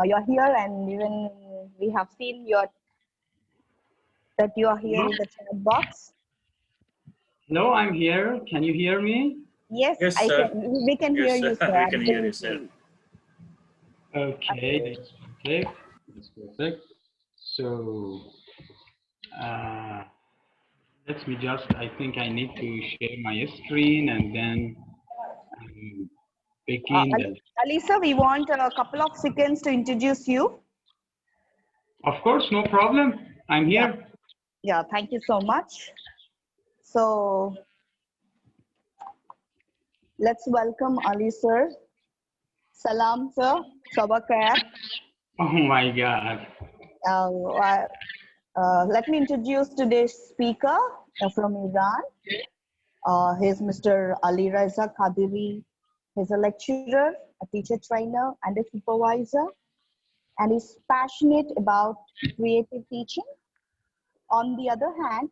you're here, and even we have seen that you are here in the chat box. No, I'm here. Can you hear me? Yes, Yes, I sir. can. We can hear you, sir. We can hear you, sir. Okay, that's perfect. That's perfect. So, let me just, I think I need to share my screen and then begin. Alisa, we want a couple of seconds to introduce you. Of course, no problem. I'm here. Yeah, thank you so much. So, let's welcome Ali, sir. Salam, sir. Sabah khair. Oh my God. Let me introduce today's speaker from Iran. He's Mr. Alireza Kadiri. He's a lecturer, a teacher trainer, and a supervisor. And he's passionate about creative teaching. On the other hand,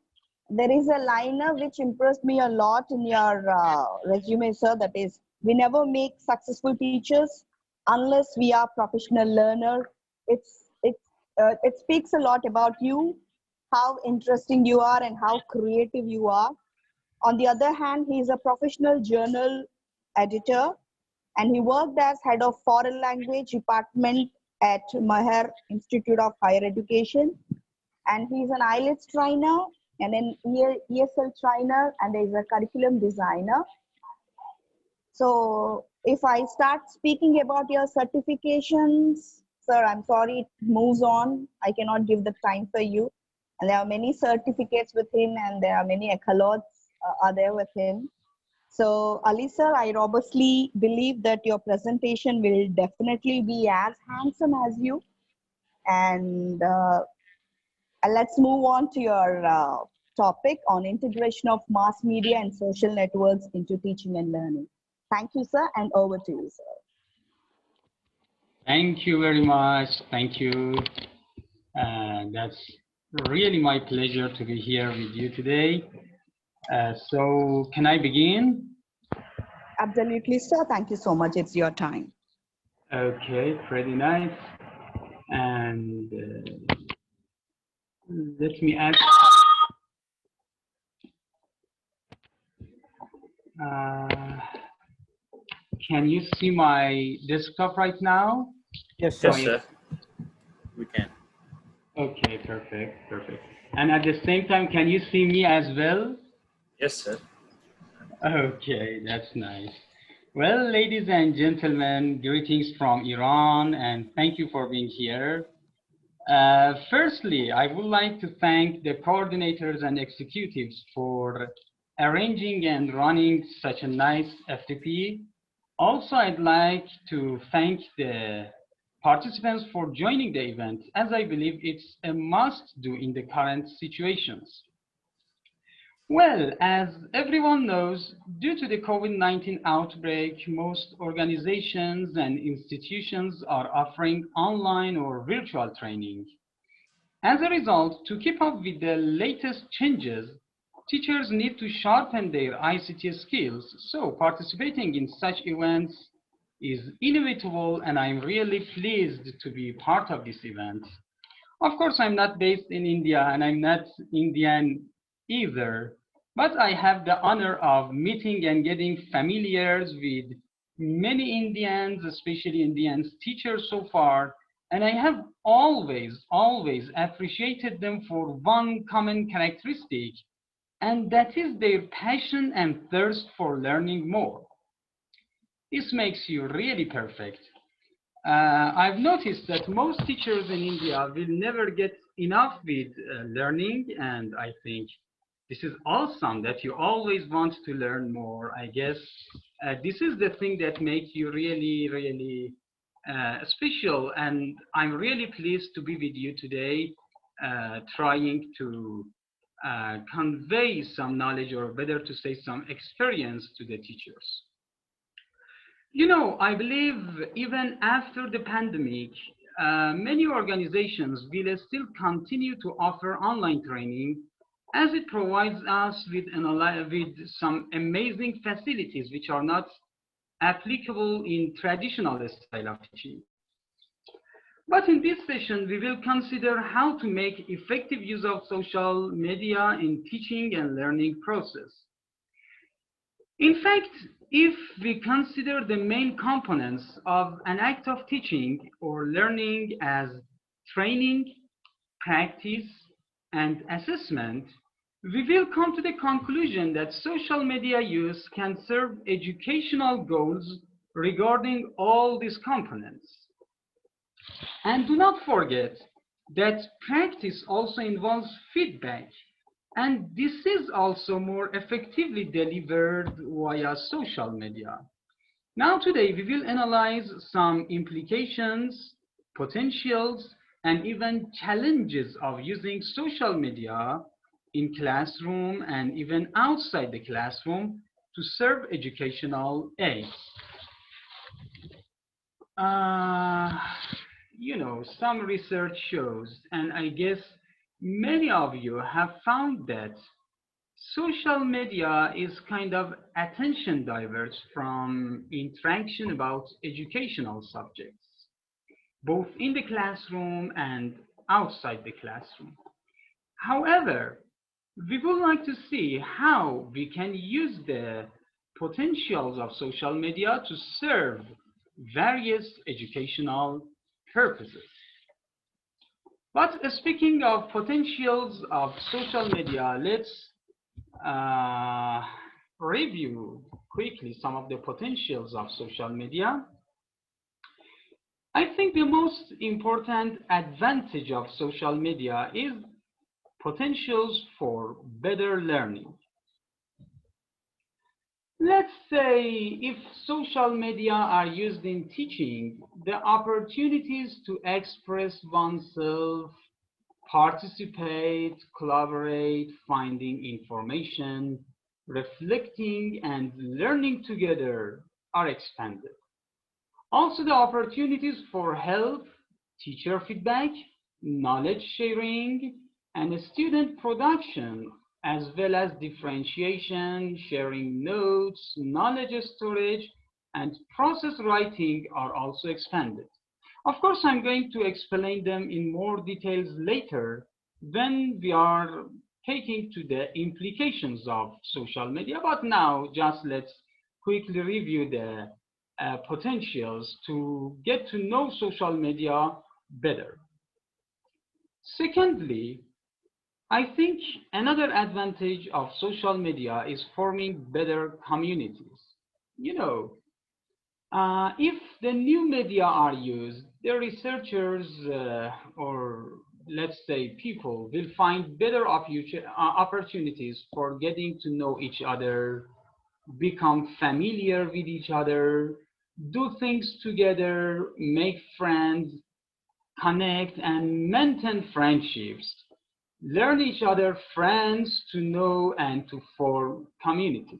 there is a liner which impressed me a lot in your resume, sir. That is, we never make successful teachers unless we are professional learners. It speaks a lot about you, how interesting you are, and how creative you are. On the other hand, he is a professional journal editor, and he worked as head of foreign language department at Maher Institute of Higher Education. And he's an IELTS trainer and an ESL trainer, and he's a curriculum designer. So if I start speaking about your certifications, sir, I'm sorry, it moves on. I cannot give the time for you. And there are many certificates with him, and there are many accolades are there with him. So Ali sir, I robustly believe that your presentation will definitely be as handsome as you. And let's move on to your topic on integration of mass media and social networks into teaching and learning. Thank you, sir, and over to you, sir. Thank you very much. Thank you. That's really my pleasure to be here with you today. So can I begin? Absolutely, sir. Thank you so much. It's your time. Okay, pretty nice. And let me add. Can you see my desktop right now? Yes, sir. We can. Okay, perfect, perfect. And at the same time, can you see me as well? Yes, sir. Okay, that's nice. Well, ladies and gentlemen, greetings from Iran, and thank you for being here. Firstly, I would like to thank the coordinators and executives for arranging and running such a nice FDP. Also, I'd like to thank the participants for joining the event, as I believe it's a must-do in the current situations. Well, as everyone knows, due to the COVID-19 outbreak, most organizations and institutions are offering online or virtual training. As a result, to keep up with the latest changes, teachers need to sharpen their ICT skills. So participating in such events is inevitable, and I'm really pleased to be part of this event. Of course, I'm not based in India, and I'm not Indian either, but I have the honor of meeting and getting familiar with many Indians, especially Indians teachers so far, and I have always appreciated them for one common characteristic, and that is their passion and thirst for learning more. This makes you really perfect. I've noticed that most teachers in India will never get enough with learning, and I think this is awesome that you always want to learn more. I guess this is the thing that makes you really special, and I'm really pleased to be with you today, trying to convey some knowledge, or better to say some experience, to the teachers. You know, I believe even after the pandemic, many organizations will still continue to offer online training, as it provides us with some amazing facilities which are not applicable in traditional style of teaching. But in this session, we will consider how to make effective use of social media in teaching and learning process. In fact, if we consider the main components of an act of teaching or learning as training, practice, and assessment, we will come to the conclusion that social media use can serve educational goals regarding all these components. And do not forget that practice also involves feedback, and this is also more effectively delivered via social media. Now today we will analyze some implications, potentials, and even challenges of using social media in classroom and even outside the classroom to serve educational aids. Some research shows, and I guess many of you have found that social media is kind of attention diverts from interaction about educational subjects, both in the classroom and outside the classroom. However, we would like to see how we can use the potentials of social media to serve various educational purposes. But speaking of potentials of social media, let's review quickly some of the potentials of social media. I think the most important advantage of social media is potentials for better learning. Let's say if social media are used in teaching, the opportunities to express oneself, participate, collaborate, finding information, reflecting, and learning together are expanded. Also, the opportunities for help, teacher feedback, knowledge sharing, and student production, as well as differentiation, sharing notes, knowledge storage, and process writing are also expanded. Of course, I'm going to explain them in more details later when we are taking to the implications of social media, but now just let's quickly review the potentials to get to know social media better. Secondly, I think another advantage of social media is forming better communities. If the new media are used, the researchers or let's say people will find better opportunities for getting to know each other, become familiar with each other, do things together, make friends, connect, and maintain friendships, learn each other friends to know and to form communities.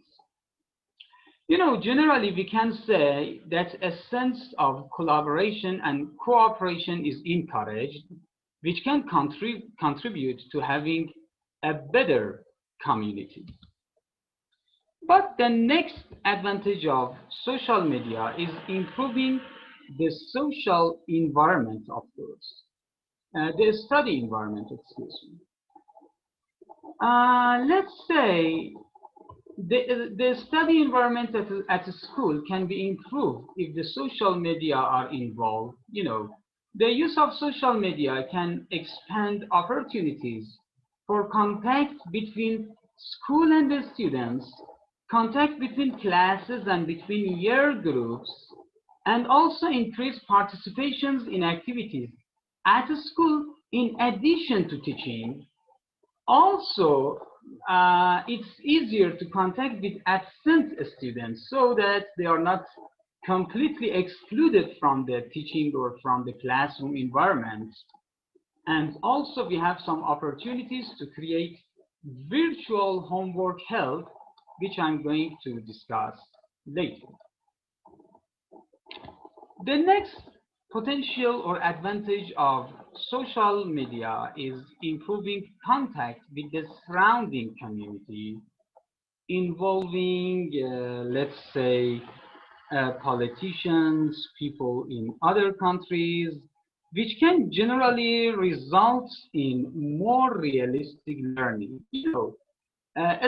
Generally we can say that a sense of collaboration and cooperation is encouraged, which can contribute to having a better community. But the next advantage of social media is improving the social environment, of course. The study environment, excuse me. Let's say the study environment at a school can be improved if the social media are involved. The use of social media can expand opportunities for contact between school and the students, contact between classes and between year groups, and also increase participations in activities at a school in addition to teaching. Also, it's easier to contact with absent students so that they are not completely excluded from the teaching or from the classroom environment. And also we have some opportunities to create virtual homework help, which I'm going to discuss later. The next potential or advantage of social media is improving contact with the surrounding community, involving, let's say, politicians, people in other countries, which can generally result in more realistic learning.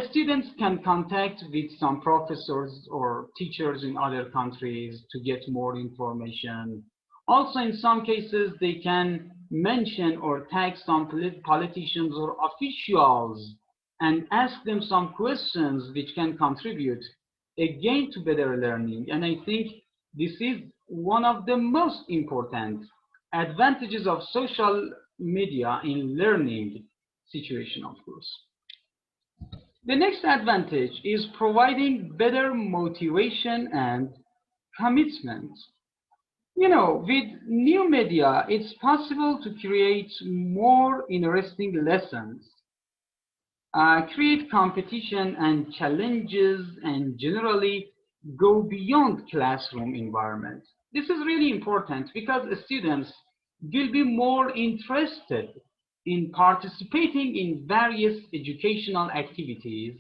Students can contact with some professors or teachers in other countries to get more information. Also, in some cases, they can mention or tag some politicians or officials and ask them some questions which can contribute again to better learning. And I think this is one of the most important advantages of social media in learning situation, of course. The next advantage is providing better motivation and commitment. With new media, it's possible to create more interesting lessons, create competition and challenges, and generally go beyond classroom environment. This is really important because students will be more interested in participating in various educational activities,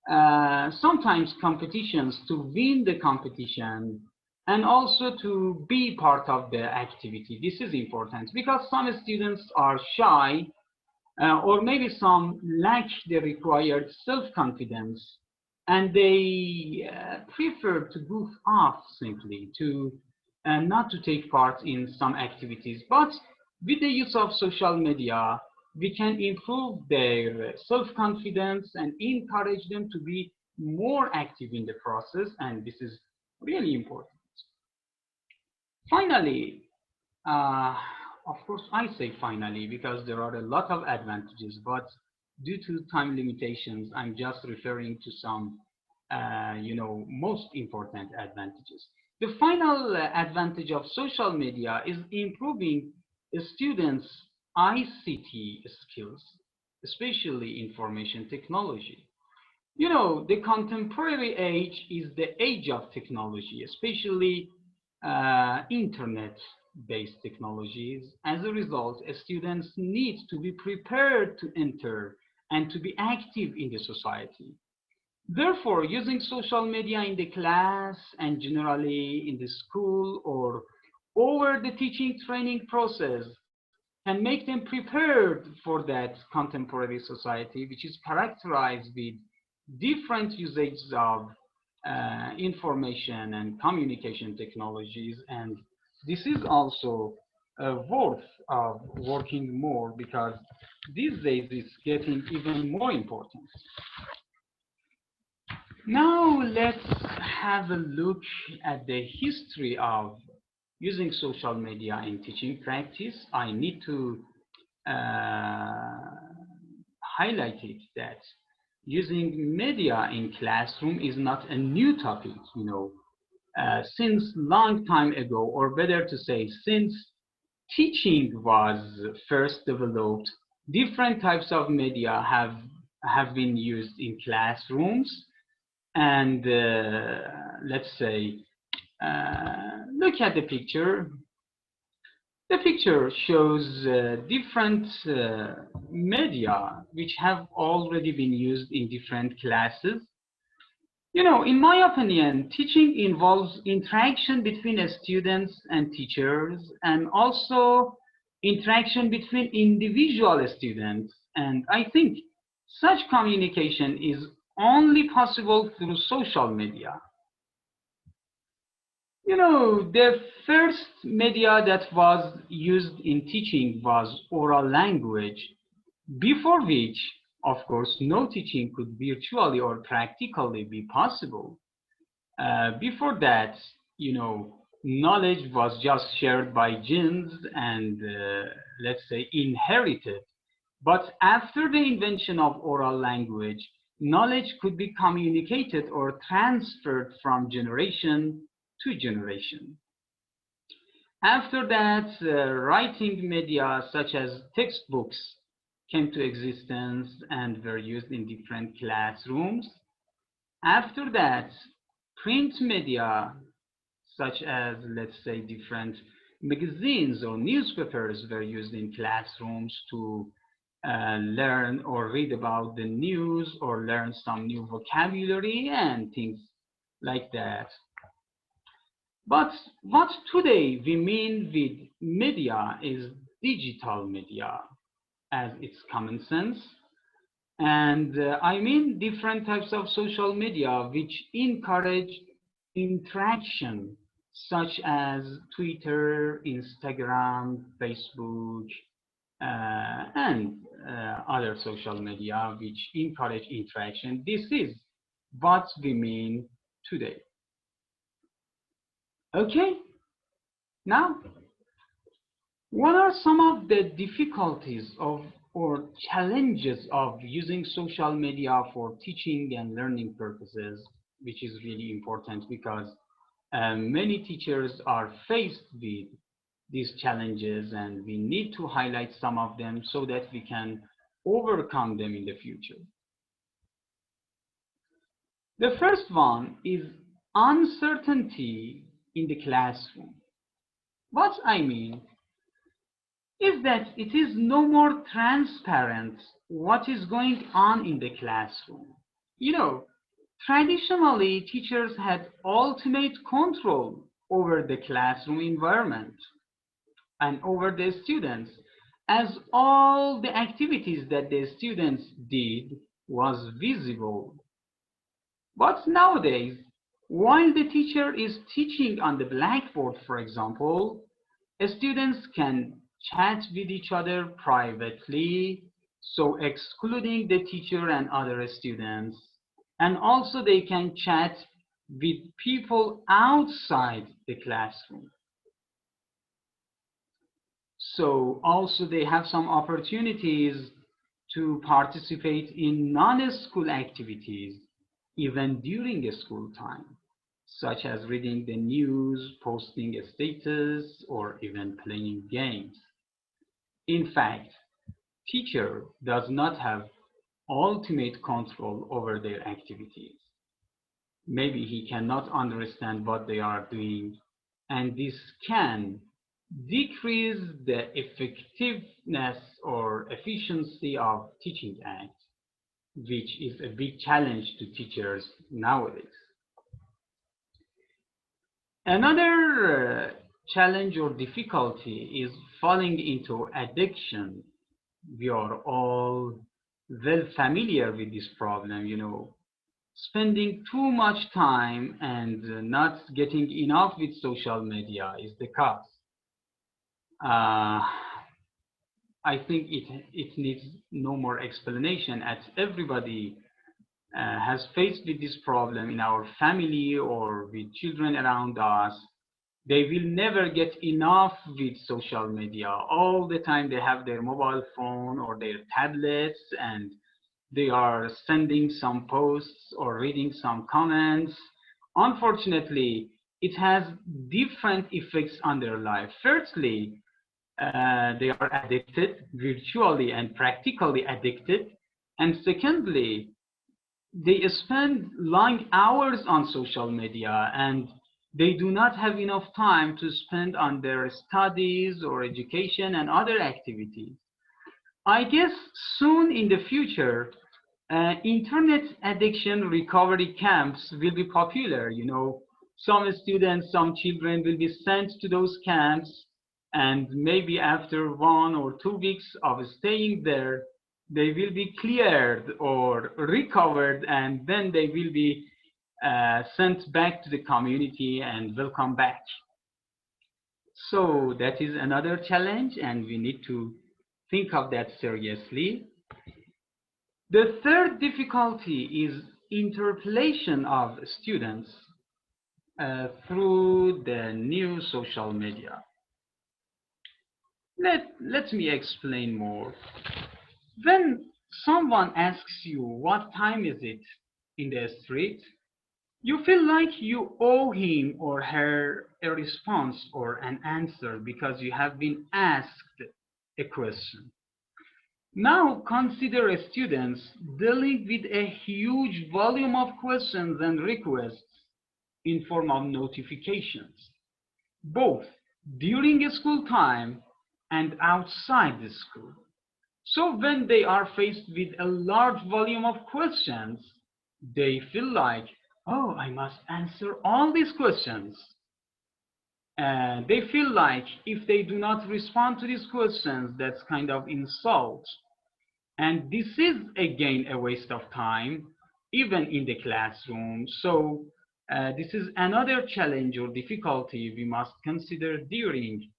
sometimes competitions to win the competition, and also to be part of the activity. This is important because some students are shy, or maybe some lack the required self-confidence, and they prefer to goof off simply, to not to take part in some activities. But with the use of social media, we can improve their self-confidence and encourage them to be more active in the process, and this is really important. Finally, of course, I say finally because there are a lot of advantages, but due to time limitations, I'm just referring to some, most important advantages. The final advantage of social media is improving students' ICT skills, especially information technology. The contemporary age is the age of technology, especially internet-based technologies. As a result, students need to be prepared to enter and to be active in the society. Therefore, using social media in the class and generally in the school or over the teaching training process can make them prepared for that contemporary society, which is characterized with different usages of information and communication technologies. And this is also worth of working more because these days it's getting even more important. Now let's have a look at the history of using social media in teaching practice. I need to highlight it that using media in classroom is not a new topic, since long time ago, or better to say, since teaching was first developed, different types of media have been used in classrooms. And let's say, look at the picture. The picture shows different media which have already been used in different classes. In my opinion, teaching involves interaction between students and teachers, and also interaction between individual students. And I think such communication is only possible through social media. The first media that was used in teaching was oral language, before which, of course, no teaching could virtually or practically be possible. Before that, knowledge was just shared by genes and, let's say, inherited. But after the invention of oral language, knowledge could be communicated or transferred from generation to generation. After that, writing media such as textbooks came to existence and were used in different classrooms. After that, print media such as, let's say, different magazines or newspapers were used in classrooms to learn or read about the news or learn some new vocabulary and things like that. But what today we mean with media is digital media as its common sense. And I mean different types of social media which encourage interaction, such as Twitter, Instagram, Facebook, and other social media which encourage interaction. This is what we mean today. Okay, now what are some of the difficulties of or challenges of using social media for teaching and learning purposes, which is really important because many teachers are faced with these challenges, and we need to highlight some of them so that we can overcome them in the future. The first one is uncertainty in the classroom. What I mean is that it is no more transparent what is going on in the classroom. You know, traditionally, teachers had ultimate control over the classroom environment and over the students, as all the activities that the students did was visible. But nowadays, while the teacher is teaching on the blackboard, for example, students can chat with each other privately, so excluding the teacher and other students. And also they can chat with people outside the classroom. So also they have some opportunities to participate in non-school activities, even during school time, such as reading the news, posting a status, or even playing games. In fact, teacher does not have ultimate control over their activities. Maybe he cannot understand what they are doing, and this can decrease the effectiveness or efficiency of teaching act, which is a big challenge to teachers nowadays. Another challenge or difficulty is falling into addiction. We are all well familiar with this problem, you know. Spending too much time and not getting enough with social media is the cause. Uh, I think it needs no more explanation, as everybody has faced with this problem in our family or with children around us. They will never get enough with social media. All the time they have their mobile phone or their tablets, and they are sending some posts or reading some comments. Unfortunately, it has different effects on their life. Firstly, they are addicted, virtually and practically addicted. And secondly, they spend long hours on social media, and they do not have enough time to spend on their studies or education and other activities. I guess soon in the future, internet addiction recovery camps will be popular. You know, some students, some children will be sent to those camps, and maybe after 1 or 2 weeks of staying there, they will be cleared or recovered, and then they will be sent back to the community and welcome back. So that is another challenge, and we need to think of that seriously. The third difficulty is interpolation of students through the new social media. Let me explain more. When someone asks you what time is it in the street, you feel like you owe him or her a response or an answer because you have been asked a question. Now consider students dealing with a huge volume of questions and requests in form of notifications, both during school time and outside the school. So when they are faced with a large volume of questions, they feel like, oh, I must answer all these questions. They feel like if they do not respond to these questions, that's kind of insult. And this is again a waste of time, even in the classroom. So this is another challenge or difficulty we must consider during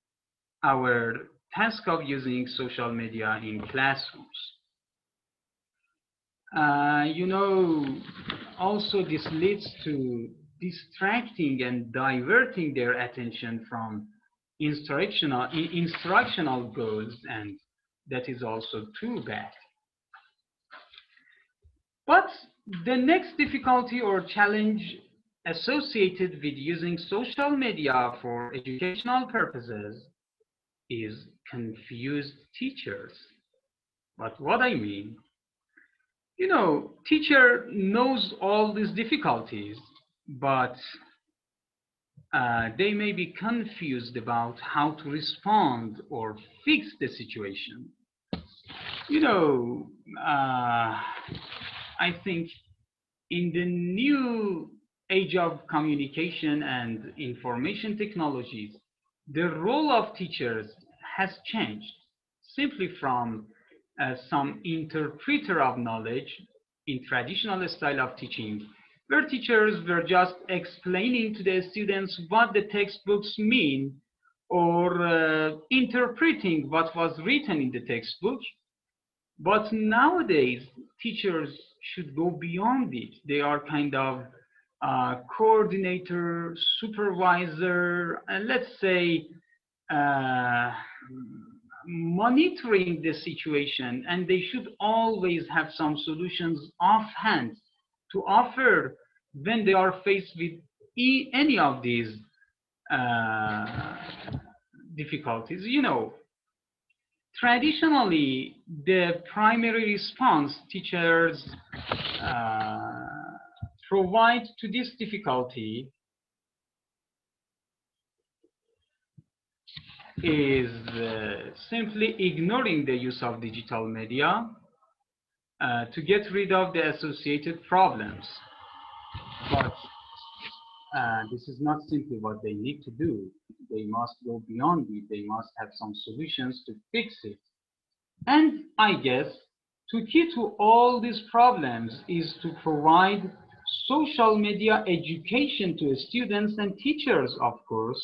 our task of using social media in classrooms. Also this leads to distracting and diverting their attention from instructional goals, and that is also too bad. But the next difficulty or challenge associated with using social media for educational purposes is confused teachers. But what I mean, teacher knows all these difficulties, but they may be confused about how to respond or fix the situation. I think in the new age of communication and information technologies, the role of teachers has changed simply from some interpreter of knowledge in traditional style of teaching, where teachers were just explaining to the students what the textbooks mean or interpreting what was written in the textbook. But nowadays, teachers should go beyond it. They are kind of coordinator, supervisor, and let's say monitoring the situation, and they should always have some solutions offhand to offer when they are faced with any of these difficulties. Traditionally, the primary response teachers provide to this difficulty is simply ignoring the use of digital media to get rid of the associated problems. But this is not simply what they need to do. They must go beyond it. They must have some solutions to fix it. And I guess the key to all these problems is to provide social media education to students and teachers, of course,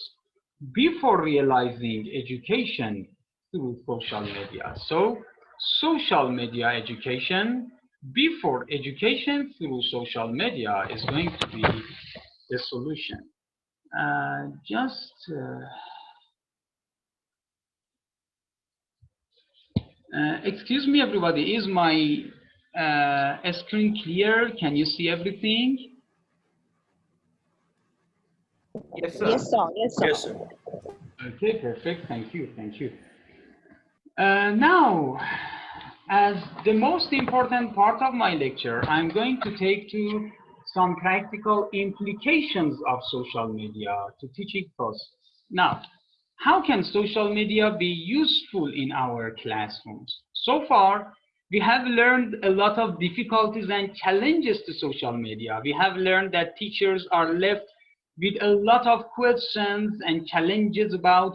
before realizing education through social media. So, social media education before education through social media is going to be the solution. Excuse me, everybody, is my screen clear? Can you see everything? Yes, sir. Yes, sir. Yes, sir. Yes, sir. Okay, perfect. Thank you. Thank you. Now, as the most important part of my lecture, I'm going to take to some practical implications of social media to teaching process. Now, how can social media be useful in our classrooms? So far, we have learned a lot of difficulties and challenges to social media. We have learned that teachers are left with a lot of questions and challenges about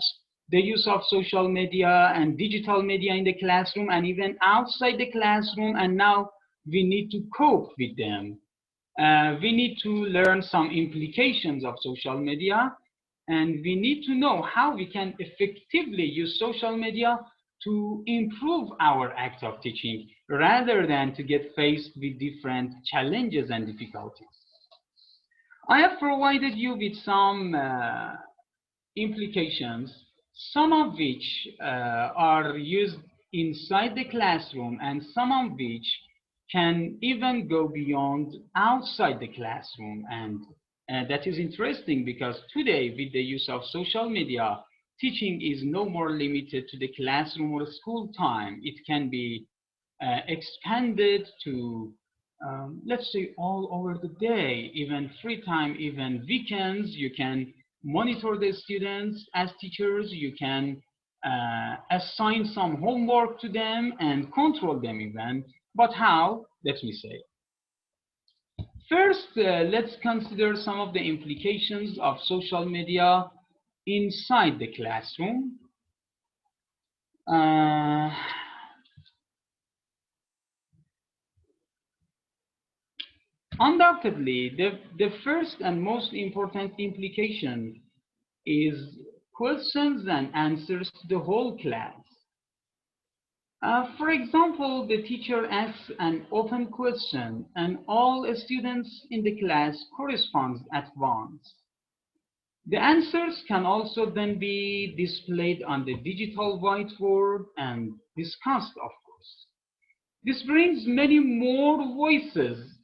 the use of social media and digital media in the classroom and even outside the classroom, and now we need to cope with them. We need to learn some implications of social media, and we need to know how we can effectively use social media to improve our act of teaching rather than to get faced with different challenges and difficulties. I have provided you with some implications, some of which are used inside the classroom and some of which can even go beyond outside the classroom. And that is interesting because today, with the use of social media, teaching is no more limited to the classroom or school time. It can be expanded to, let's say, all over the day, even free time, even weekends. You can monitor the students as teachers. You can assign some homework to them and control them even. But how? Let me say. First, let's consider some of the implications of social media inside the classroom. Uh, Undoubtedly, the first and most important implication is questions and answers to the whole class. For example, the teacher asks an open question and all students in the class correspond at once. The answers can also then be displayed on the digital whiteboard and discussed, of course. This brings many more voices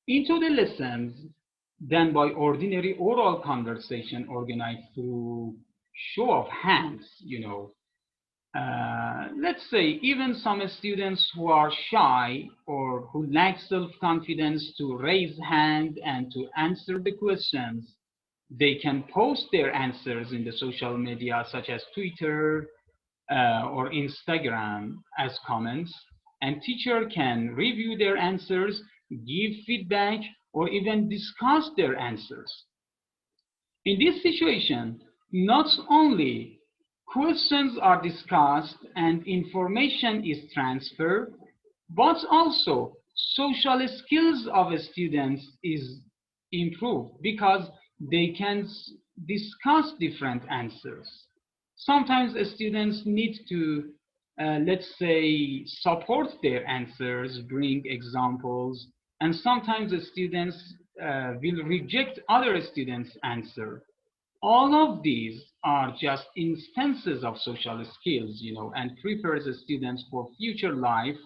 into the lessons than by ordinary oral conversation organized through show of hands, Let's say even some students who are shy or who lack self-confidence to raise hand and to answer the questions, they can post their answers in the social media such as Twitter or Instagram as comments, and teacher can review their answers, give feedback, or even discuss their answers. In this situation, not only questions are discussed and information is transferred, but also social skills of students is improved because they can discuss different answers. Sometimes students need to, let's say, support their answers, bring examples, and sometimes the students will reject other students' answer. All of these are just instances of social skills, and prepares the students for future life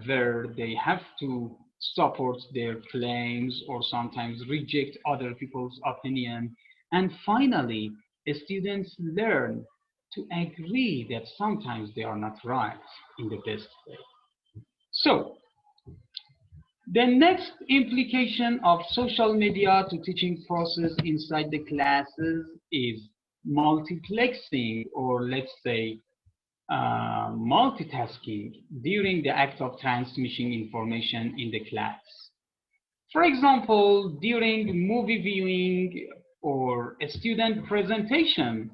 where they have to support their claims or sometimes reject other people's opinion. And finally, students learn to agree that sometimes they are not right in the best way. So, the next implication of social media to teaching process inside the classes is multiplexing, or let's say multitasking during the act of transmitting information in the class. For example, during movie viewing or a student presentation,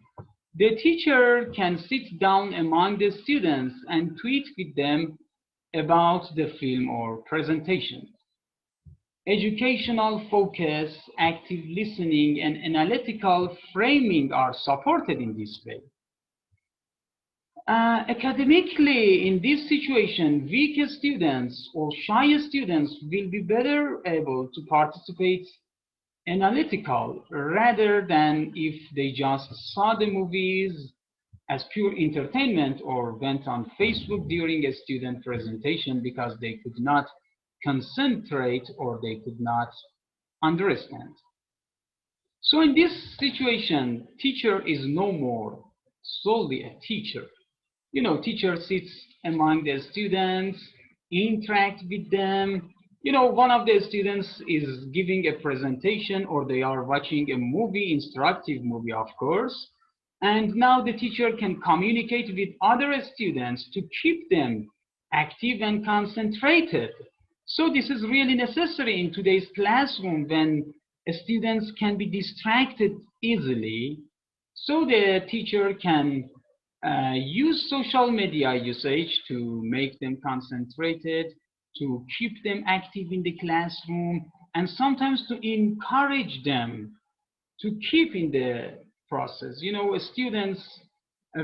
the teacher can sit down among the students and tweet with them about the film or presentation. Educational focus, active listening, and analytical framing are supported in this way. Academically, in this situation, weak students or shy students will be better able to participate analytical rather than if they just saw the movies as pure entertainment or went on Facebook during a student presentation because they could not concentrate or they could not understand. So in this situation, teacher is no more solely a teacher. Teacher sits among the students, interact with them. One of the students is giving a presentation or they are watching a movie, instructive movie, of course. And now the teacher can communicate with other students to keep them active and concentrated. So this is really necessary in today's classroom when students can be distracted easily. So the teacher can use social media usage to make them concentrated, to keep them active in the classroom, and sometimes to encourage them to keep in the process. Students,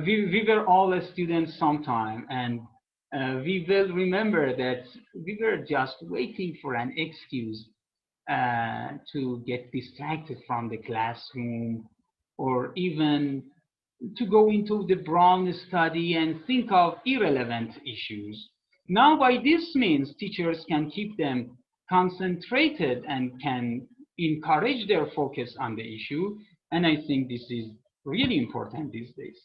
we were all students sometime, and we will remember that we were just waiting for an excuse to get distracted from the classroom, or even to go into the brown study and think of irrelevant issues. Now, by this means, teachers can keep them concentrated and can encourage their focus on the issue. And I think this is really important these days.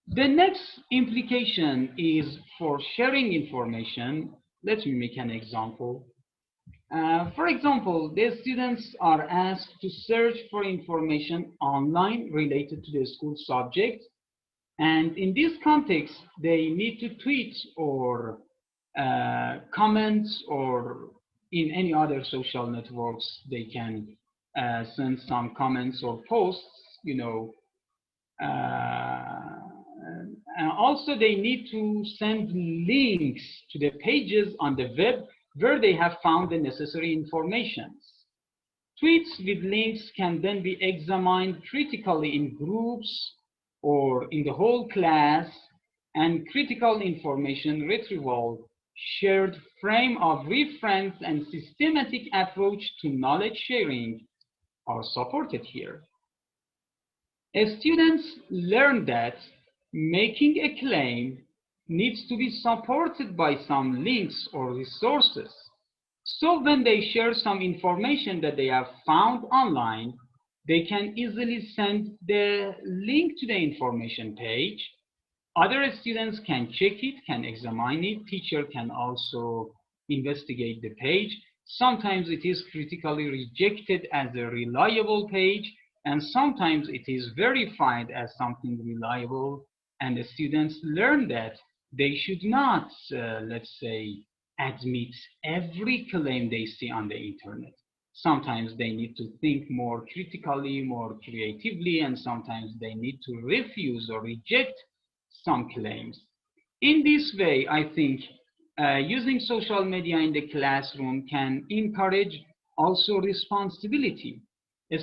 The next implication is for sharing information. Let me make an example. For example, the students are asked to search for information online related to the school subject. And in this context, they need to tweet or comment, or in any other social networks, they can send some comments or posts, you know. And also they need to send links to the pages on the web where they have found the necessary information. Tweets with links can then be examined critically in groups or in the whole class, and critical information retrieval, shared frame of reference, and systematic approach to knowledge sharing are supported here. Students learn that making a claim needs to be supported by some links or resources. So when they share some information that they have found online, they can easily send the link to the information page. Other students can check it, can examine it. Teacher can also investigate the page. Sometimes it is critically rejected as a reliable page, and sometimes it is verified as something reliable, and the students learn that they should not, let's say, admit every claim they see on the internet. Sometimes they need to think more critically, more creatively, and sometimes they need to refuse or reject some claims. In this way, I think using social media in the classroom can encourage also responsibility.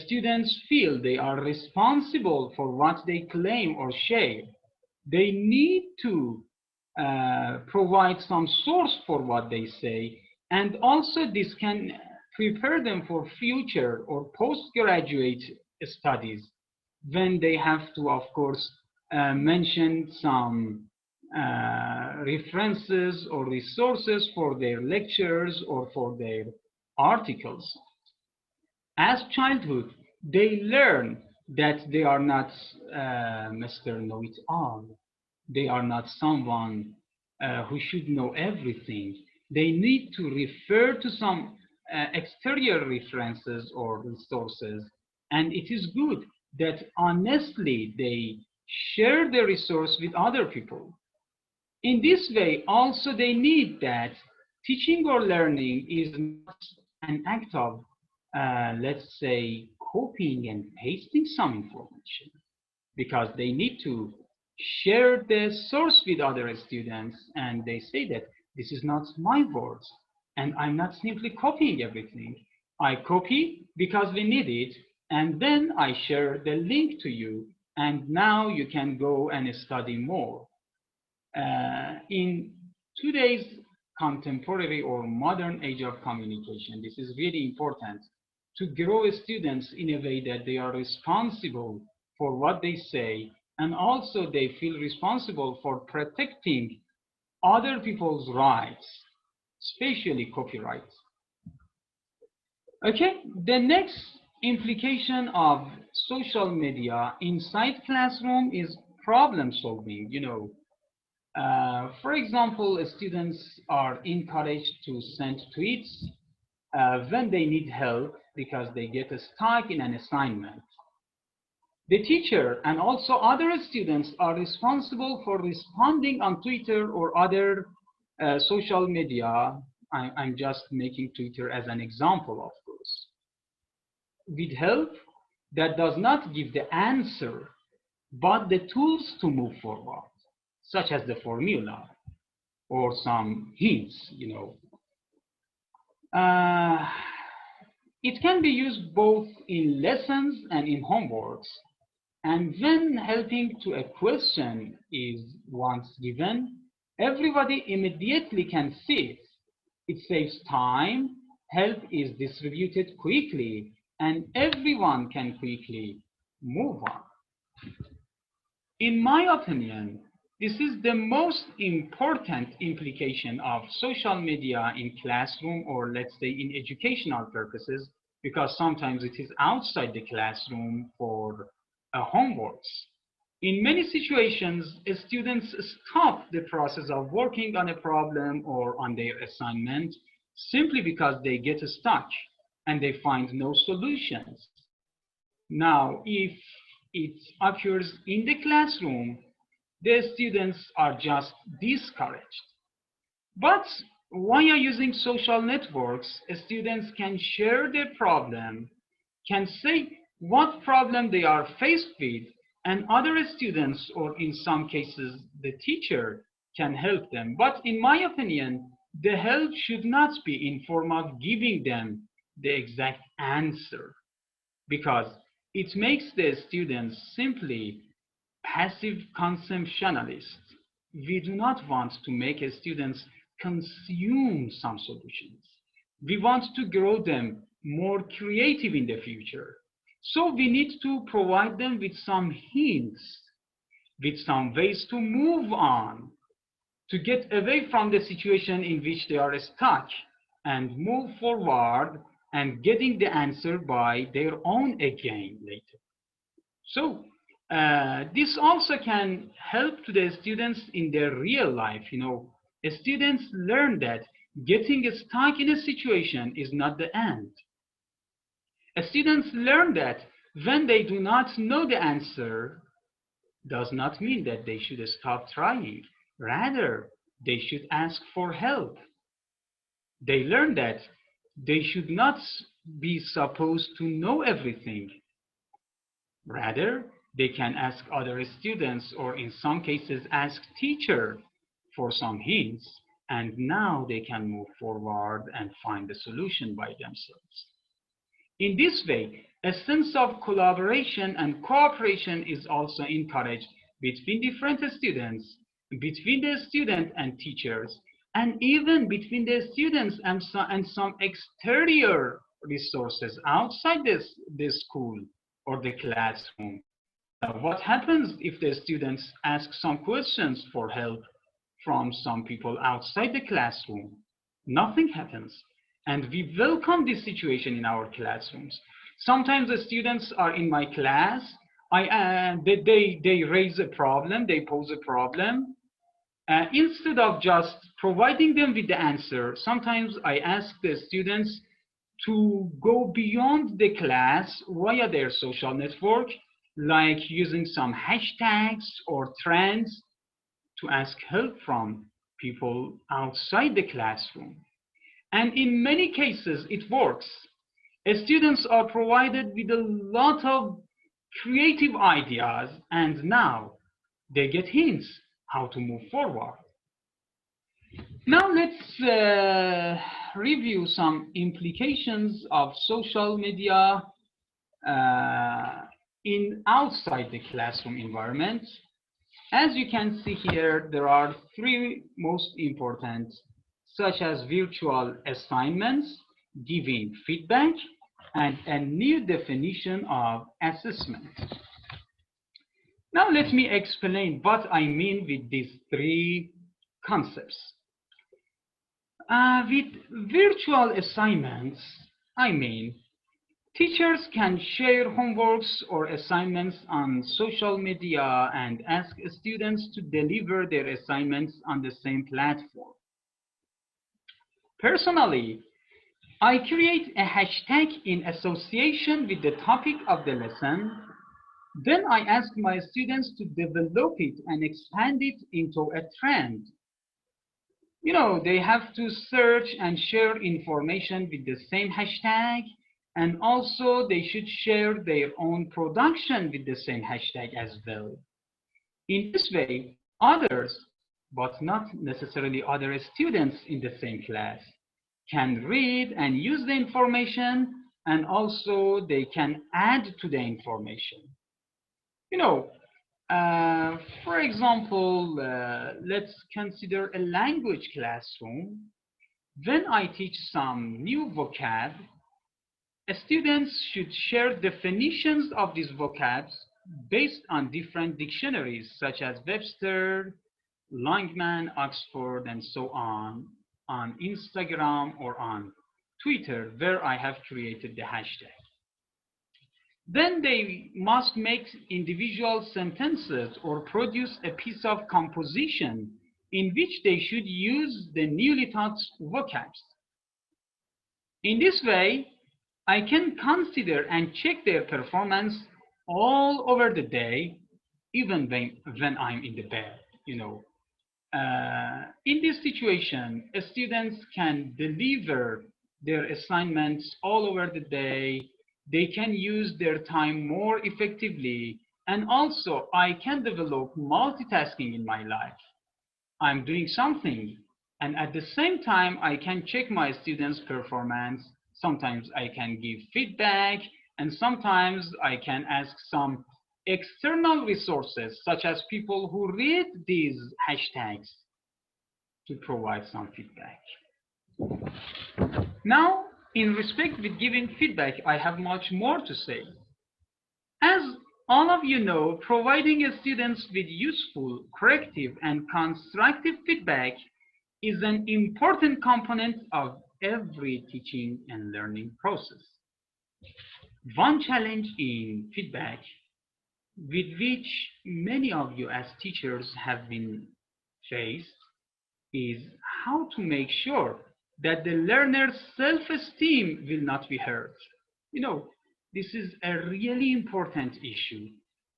Students feel they are responsible for what they claim or share. They need to provide some source for what they say, and also this can prepare them for future or postgraduate studies when they have to, of course, mention some references or resources for their lectures or for their articles. As childhood, they learn that they are not Mr. Know-it-all. They are not someone who should know everything. They need to refer to some exterior references or resources. And it is good that honestly they share the resource with other people. In this way, also they need that teaching or learning is not an act of, let's say, copying and pasting some information, because they need to share the source with other students, and they say that this is not my words, and I'm not simply copying everything. I copy because we need it, and then I share the link to you, and now you can go and study more. In today's contemporary or modern age of communication, this is really important to grow students in a way that they are responsible for what they say, and also they feel responsible for protecting other people's rights, especially copyright. Okay, the next implication of social media inside classroom is problem solving. For example, students are encouraged to send tweets when they need help because they get stuck in an assignment. The teacher and also other students are responsible for responding on Twitter or other social media. I'm just making Twitter as an example, of course, with help that does not give the answer, but the tools to move forward, such as the formula or some hints. It can be used both in lessons and in homeworks. And when helping to a question is once given, everybody immediately can see it. It saves time, help is distributed quickly, and everyone can quickly move on. In my opinion, this is the most important implication of social media in classroom, or let's say in educational purposes, because sometimes it is outside the classroom for homeworks. In many situations, students stop the process of working on a problem or on their assignment simply because they get stuck and they find no solutions. Now, if it occurs in the classroom, the students are just discouraged. But while using social networks, students can share their problem can say what problem they are faced with, and other students, or in some cases the teacher, can help them. But in my opinion, the help should not be in form of giving them the exact answer, because it makes the students simply passive consumptionists. We do not want to make students consume some solutions. We want to grow them more creative in the future. So we need to provide them with some hints, with some ways to move on, to get away from the situation in which they are stuck and move forward and getting the answer by their own again later. So this also can help to the students in their real life. Students learn that getting stuck in a situation is not the end. Students learn that when they do not know the answer, does not mean that they should stop trying. Rather, they should ask for help. They learn that they should not be supposed to know everything. Rather, they can ask other students, or in some cases ask teacher for some hints, and now they can move forward and find the solution by themselves. In this way, a sense of collaboration and cooperation is also encouraged between different students, between the student and teachers, and even between the students and some exterior resources outside the school or the classroom. What happens if the students ask some questions for help from some people outside the classroom? Nothing happens. And we welcome this situation in our classrooms. Sometimes the students are in my class, they raise a problem, they pose a problem. Instead of just providing them with the answer, sometimes I ask the students to go beyond the class via their social network, like using some hashtags or trends to ask help from people outside the classroom. And in many cases, it works. Students are provided with a lot of creative ideas, and now they get hints how to move forward. Now let's review some implications of social media in outside the classroom environment. As you can see here, there are three most important, such as virtual assignments, giving feedback, and a new definition of assessment. Now let me explain what I mean with these three concepts. With virtual assignments, I mean teachers can share homeworks or assignments on social media and ask students to deliver their assignments on the same platform. Personally, I create a hashtag in association with the topic of the lesson. Then I ask my students to develop it and expand it into a trend. They have to search and share information with the same hashtag, and also they should share their own production with the same hashtag as well. In this way, others, but not necessarily other students in the same class, can read and use the information, and also they can add to the information. For example, let's consider a language classroom. When I teach some new vocab, students should share definitions of these vocabs based on different dictionaries, such as Webster, Langman, Oxford, and so on Instagram or on Twitter, where I have created the hashtag. Then they must make individual sentences or produce a piece of composition in which they should use the newly taught vocabs. In this way, I can consider and check their performance all over the day, even when I'm in the bed. In this situation, students can deliver their assignments all over the day they can use their time more effectively, and also I can develop multitasking in my life. I'm doing something, and at the same time I can check my students' performance. Sometimes I can give feedback, and sometimes I can ask some external resources such as people who read these hashtags to provide some feedback. Now, in respect with giving feedback, I have much more to say. As all of you know, providing students with useful, corrective, and constructive feedback is an important component of every teaching and learning process. One challenge in feedback with which many of you as teachers have been faced is how to make sure that the learner's self-esteem will not be hurt. You know, this is a really important issue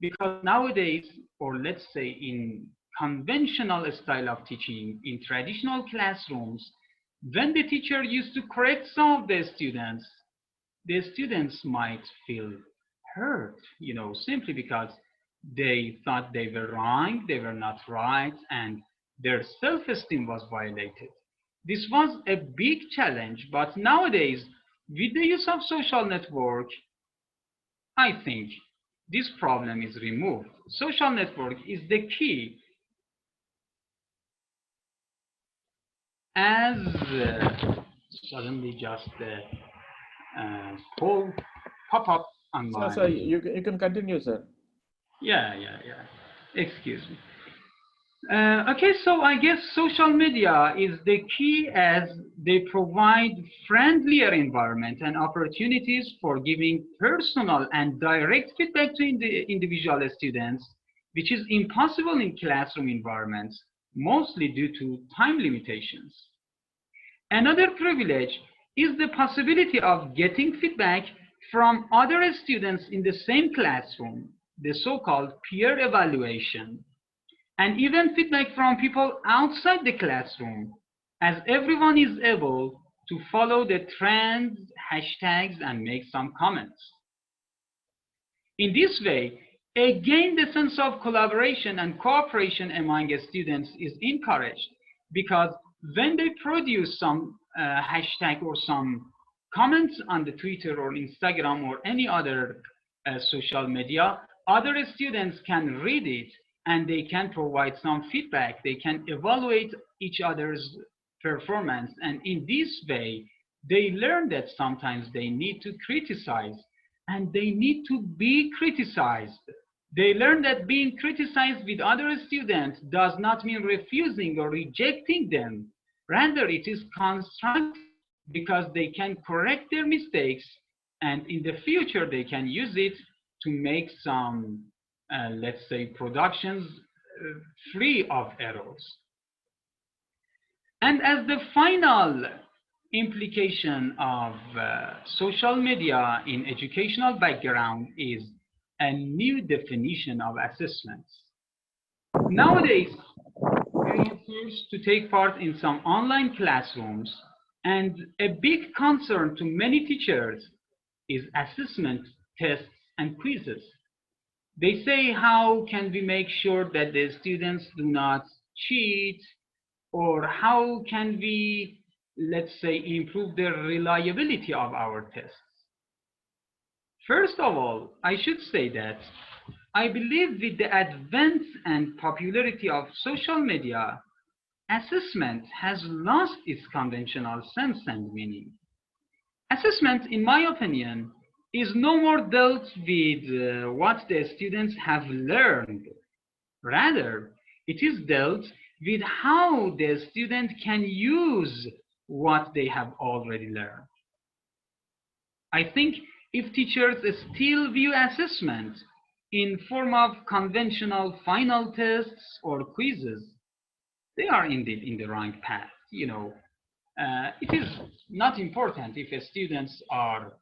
because nowadays, or let's say in conventional style of teaching, in traditional classrooms, when the teacher used to correct some of the students might feel hurt, simply because they thought they were wrong, they were not right, and their self-esteem was violated. This was a big challenge, but nowadays, with the use of social network, I think this problem is removed. Social network is the key. As suddenly just poll pop up on my... Sir, you can continue, sir. Yeah. Excuse me. Okay, so I guess social media is the key as they provide friendlier environment and opportunities for giving personal and direct feedback to individual students, which is impossible in classroom environments, mostly due to time limitations. Another privilege is the possibility of getting feedback from other students in the same classroom, the so-called peer evaluation, and even feedback from people outside the classroom, as everyone is able to follow the trends, hashtags, and make some comments. In this way, again, the sense of collaboration and cooperation among students is encouraged, because when they produce some hashtag or some comments on the Twitter or Instagram or any other social media, other students can read it and they can provide some feedback. They can evaluate each other's performance. And in this way, they learn that sometimes they need to criticize and they need to be criticized. They learn that being criticized with other students does not mean refusing or rejecting them. Rather, it is constructive because they can correct their mistakes, and in the future, they can use it to make some, let's say, productions free of errors. And as the final implication of social media in educational background is a new definition of assessments. Nowadays, we are forced to take part in some online classrooms, and a big concern to many teachers is assessment, tests, and quizzes. They say, how can we make sure that the students do not cheat, or how can we, let's say, improve the reliability of our tests? First of all, I should say that I believe with the advent and popularity of social media, assessment has lost its conventional sense and meaning. Assessment, in my opinion, is no more dealt with what the students have learned. Rather, it is dealt with how the student can use what they have already learned. I think if teachers still view assessment in form of conventional final tests or quizzes, they are indeed in the wrong path. It is not important if students are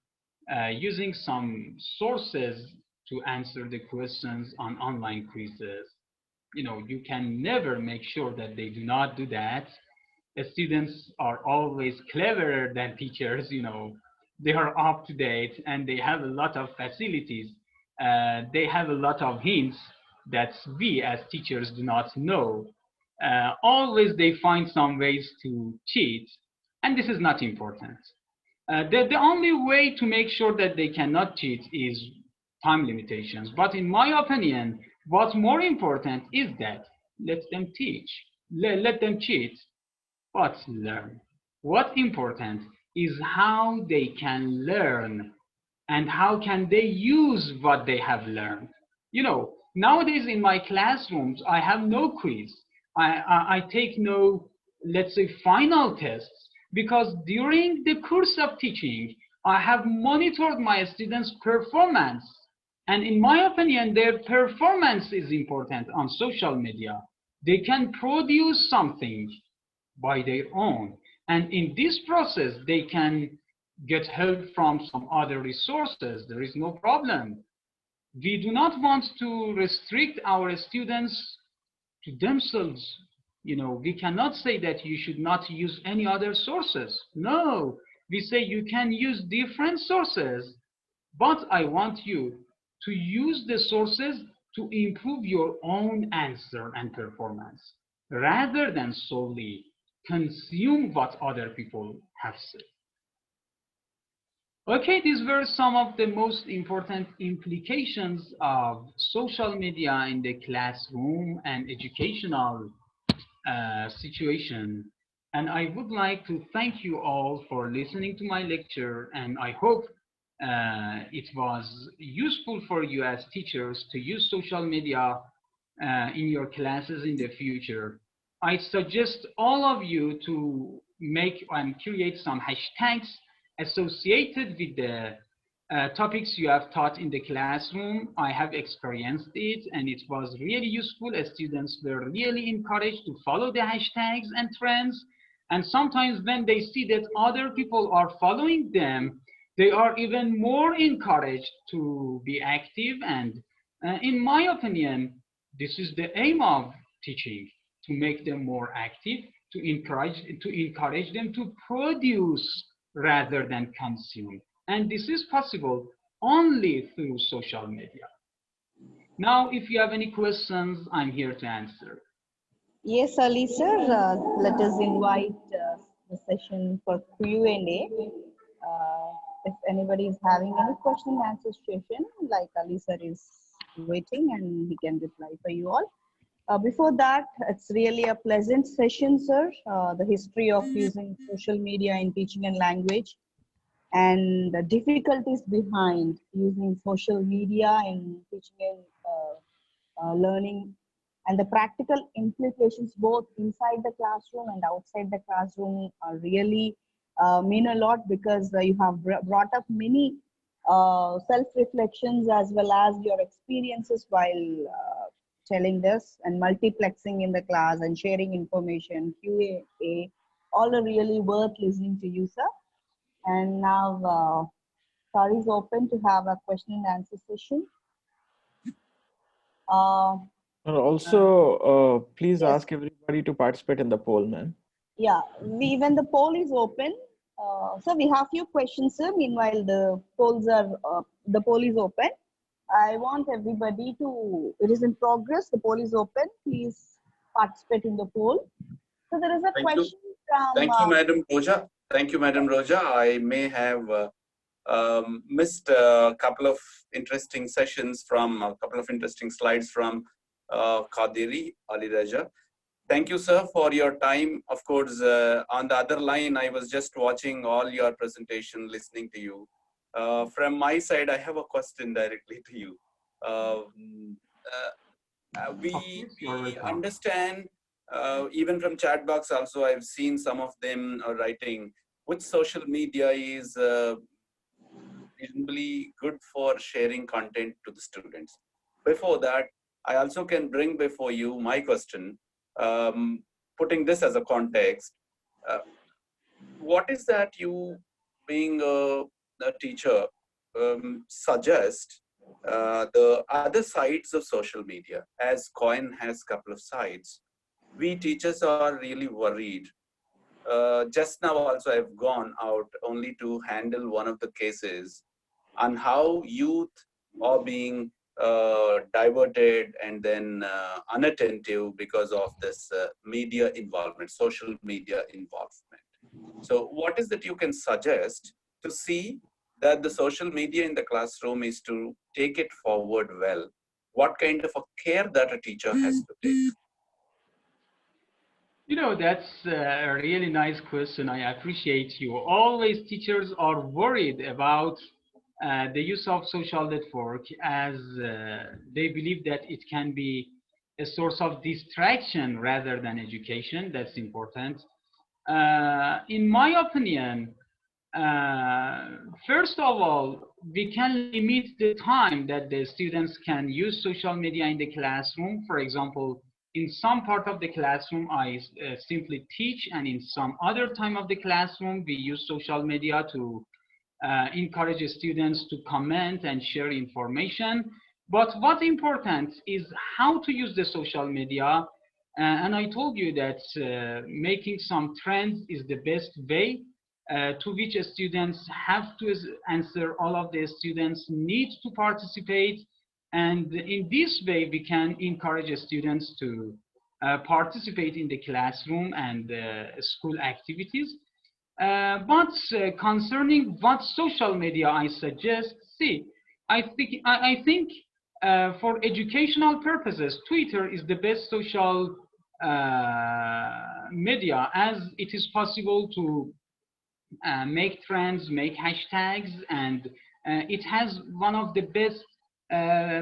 using some sources to answer the questions on online quizzes. You can never make sure that they do not do that. Students are always cleverer than teachers, they are up to date, and they have a lot of facilities. They have a lot of hints that we as teachers do not know. Always they find some ways to cheat, and this is not important. The only way to make sure that they cannot cheat is time limitations. But in my opinion, what's more important is that let them teach, let them cheat, but learn. What's important is how they can learn and how can they use what they have learned. You know, nowadays in my classrooms, I have no quiz. I take no, let's say, final tests, because during the course of teaching, I have monitored my students' performance. And in my opinion, their performance is important on social media. They can produce something by their own. And in this process, they can get help from some other resources. There is no problem. We do not want to restrict our students to themselves. You know, we cannot say that you should not use any other sources. No, we say you can use different sources, but I want you to use the sources to improve your own answer and performance, rather than solely consume what other people have said. Okay, these were some of the most important implications of social media in the classroom and educational situation. And I would like to thank you all for listening to my lecture, and I hope it was useful for you as teachers to use social media in your classes in the future. I suggest all of you to make and create some hashtags associated with the topics you have taught in the classroom. I have experienced it, and it was really useful. Students were really encouraged to follow the hashtags and trends. And sometimes when they see that other people are following them, they are even more encouraged to be active. And in my opinion, this is the aim of teaching, to make them more active, to encourage them to produce rather than consume. And this is possible only through social media. Now, if you have any questions, I'm here to answer. Yes, Ali sir, let us invite the session for Q&A. If anybody is having any question and answer session, like Ali sir is waiting and he can reply for you all. Before that, it's really a pleasant session, sir. The history of using social media in teaching and language, and the difficulties behind using social media in teaching and learning, and the practical implications both inside the classroom and outside the classroom are really mean a lot, because you have brought up many self-reflections as well as your experiences while telling this, and multiplexing in the class and sharing information, QA, all are really worth listening to you, sir. And now Shri is open to have a question and answer session. And also, please Yes. ask everybody to participate in the poll, ma'am. Yeah, when the poll is open, so we have few questions, sir. Meanwhile, the poll is open. I want everybody to, it is in progress, the poll is open. Please participate in the poll. So there is a question from... Thank you, Madam Roja. Thank you, Madam Roja. I may have missed a couple of interesting sessions from, a couple of interesting slides from Qadiri, Alireza. Thank you, sir, for your time. Of course, on the other line, I was just watching all your presentation, listening to you. From my side, I have a question directly to you. We understand, even from chat box also, I've seen some of them writing, which social media is reasonably good for sharing content to the students. Before that, I also can bring before you my question, putting this as a context. What is that you, being a teacher, suggest the other sides of social media? As coin has a couple of sides, we teachers are really worried just now also I've gone out only to handle one of the cases on how youth are being diverted and then unattentive because of this media involvement, social media involvement. So what is that you can suggest to see that the social media in the classroom is to take it forward well? What kind of a care that a teacher has to take? You know, that's a really nice question. I appreciate you. Always teachers are worried about the use of social network as they believe that it can be a source of distraction rather than education. That's important. In my opinion, first of all, we can limit the time that the students can use social media in the classroom. For example, in some part of the classroom, I simply teach, and in some other time of the classroom, we use social media to encourage students to comment and share information. But what's important is how to use the social media. And I told you that making some trends is the best way to which students have to answer. All of the students need to participate. And in this way, we can encourage students to participate in the classroom and school activities. But concerning what social media I suggest, see, I think for educational purposes, Twitter is the best social media, as it is possible to make trends, make hashtags, and it has one of the best,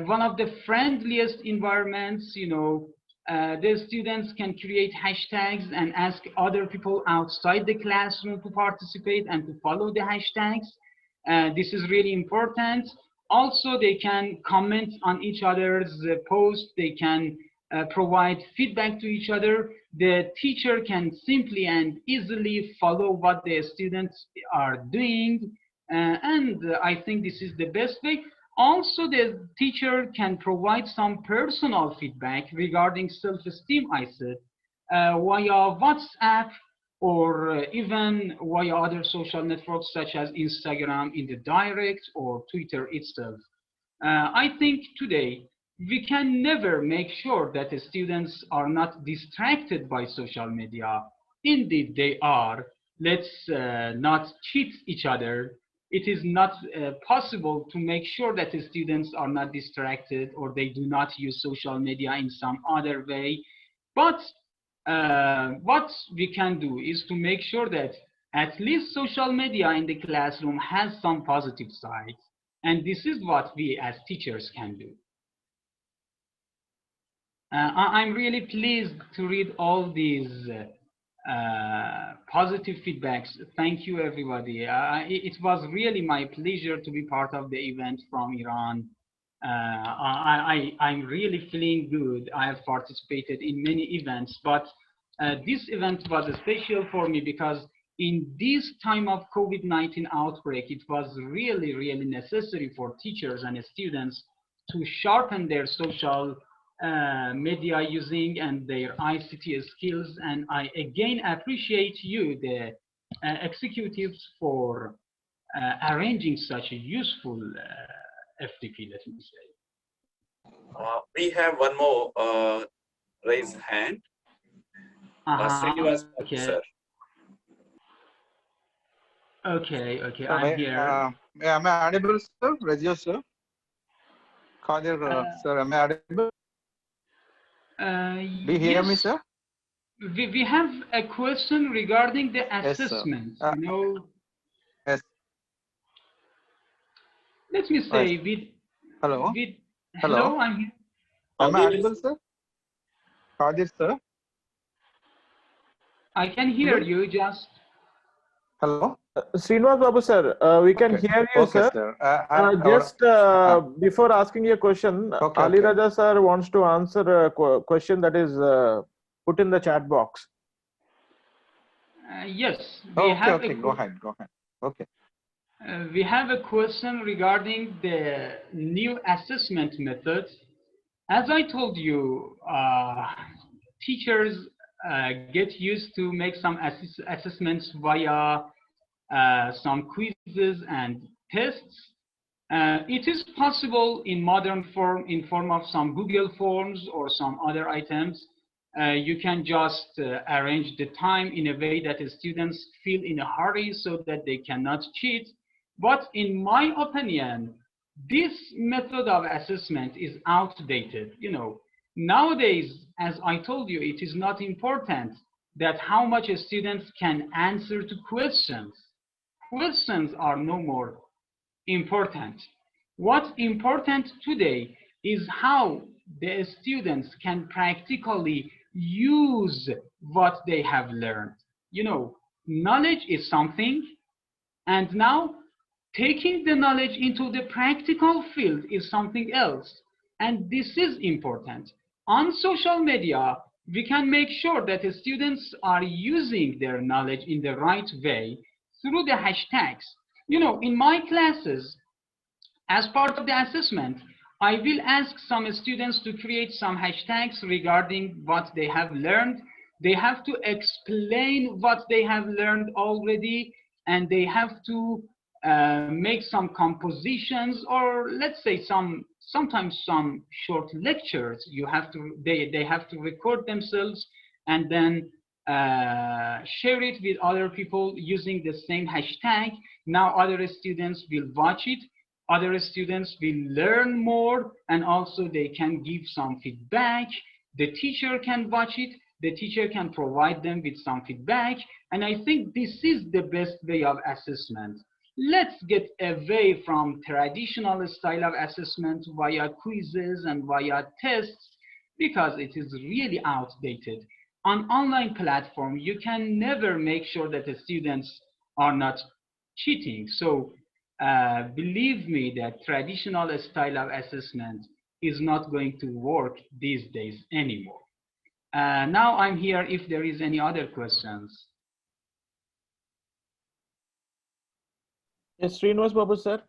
one of the friendliest environments. You know, the students can create hashtags and ask other people outside the classroom to participate and to follow the hashtags. This is really important. Also, they can comment on each other's posts. They can provide feedback to each other. The teacher can simply and easily follow what the students are doing. And I think this is the best way. Also, the teacher can provide some personal feedback regarding self-esteem, I said, via WhatsApp or even via other social networks such as Instagram in the direct or Twitter itself. I think today we can never make sure that the students are not distracted by social media. Indeed, they are. Let's not cheat each other. It is not possible to make sure that the students are not distracted or they do not use social media in some other way. But what we can do is to make sure that at least social media in the classroom has some positive sides. And this is what we as teachers can do. I'm really pleased to read all these positive feedbacks. Thank you, everybody. It was really my pleasure to be part of the event from Iran. I'm really feeling good. I have participated in many events, but this event was special for me because in this time of COVID-19 outbreak, it was really, really necessary for teachers and students to sharpen their social media using and their ICT skills. And I again appreciate you, the executives, for arranging such a useful FDP, let me say. We have one more raised hand. Okay. Sir. Okay, I'm here. Am I audible, sir? Regio, sir? Khadir, sir, am I audible? Do you hear me, sir? We have a question regarding the assessment. Yes, you know, yes. Let me say, hello, hello, I'm here. Am I audible, sir? Khadir, sir? I can hear you. Just hello. Srinivas Babu sir, we can hear you, sir. Just before asking your question, Alireza sir wants to answer a question that is put in the chat box. Yes. Go ahead. Okay. We have a question regarding the new assessment method. As I told you, teachers get used to make some assessments via some quizzes and tests. It is possible in modern form, in form of some Google Forms or some other items. You can just arrange the time in a way that the students feel in a hurry so that they cannot cheat. But in my opinion, this method of assessment is outdated. You know, nowadays, as I told you, it is not important that how much a student can answer to questions. Questions are no more important. What's important today is how the students can practically use what they have learned. You know, knowledge is something, and now taking the knowledge into the practical field is something else. And this is important. On social media, we can make sure that the students are using their knowledge in the right way through the hashtags. You know, in my classes, as part of the assessment, I will ask some students to create some hashtags regarding what they have learned. They have to explain what they have learned already, and they have to make some compositions, or let's say sometimes some short lectures. They have to record themselves and then share it with other people using the same hashtag. Now other students will watch it. Other students will learn more, and also they can give some feedback. The teacher can watch it. The teacher can provide them with some feedback. And I think this is the best way of assessment. Let's get away from traditional style of assessment via quizzes and via tests, because it is really outdated. On online platform, you can never make sure that the students are not cheating. So believe me that traditional style of assessment is not going to work these days anymore. Now I'm here if there is any other questions. Yes, Srinivas Babu, sir.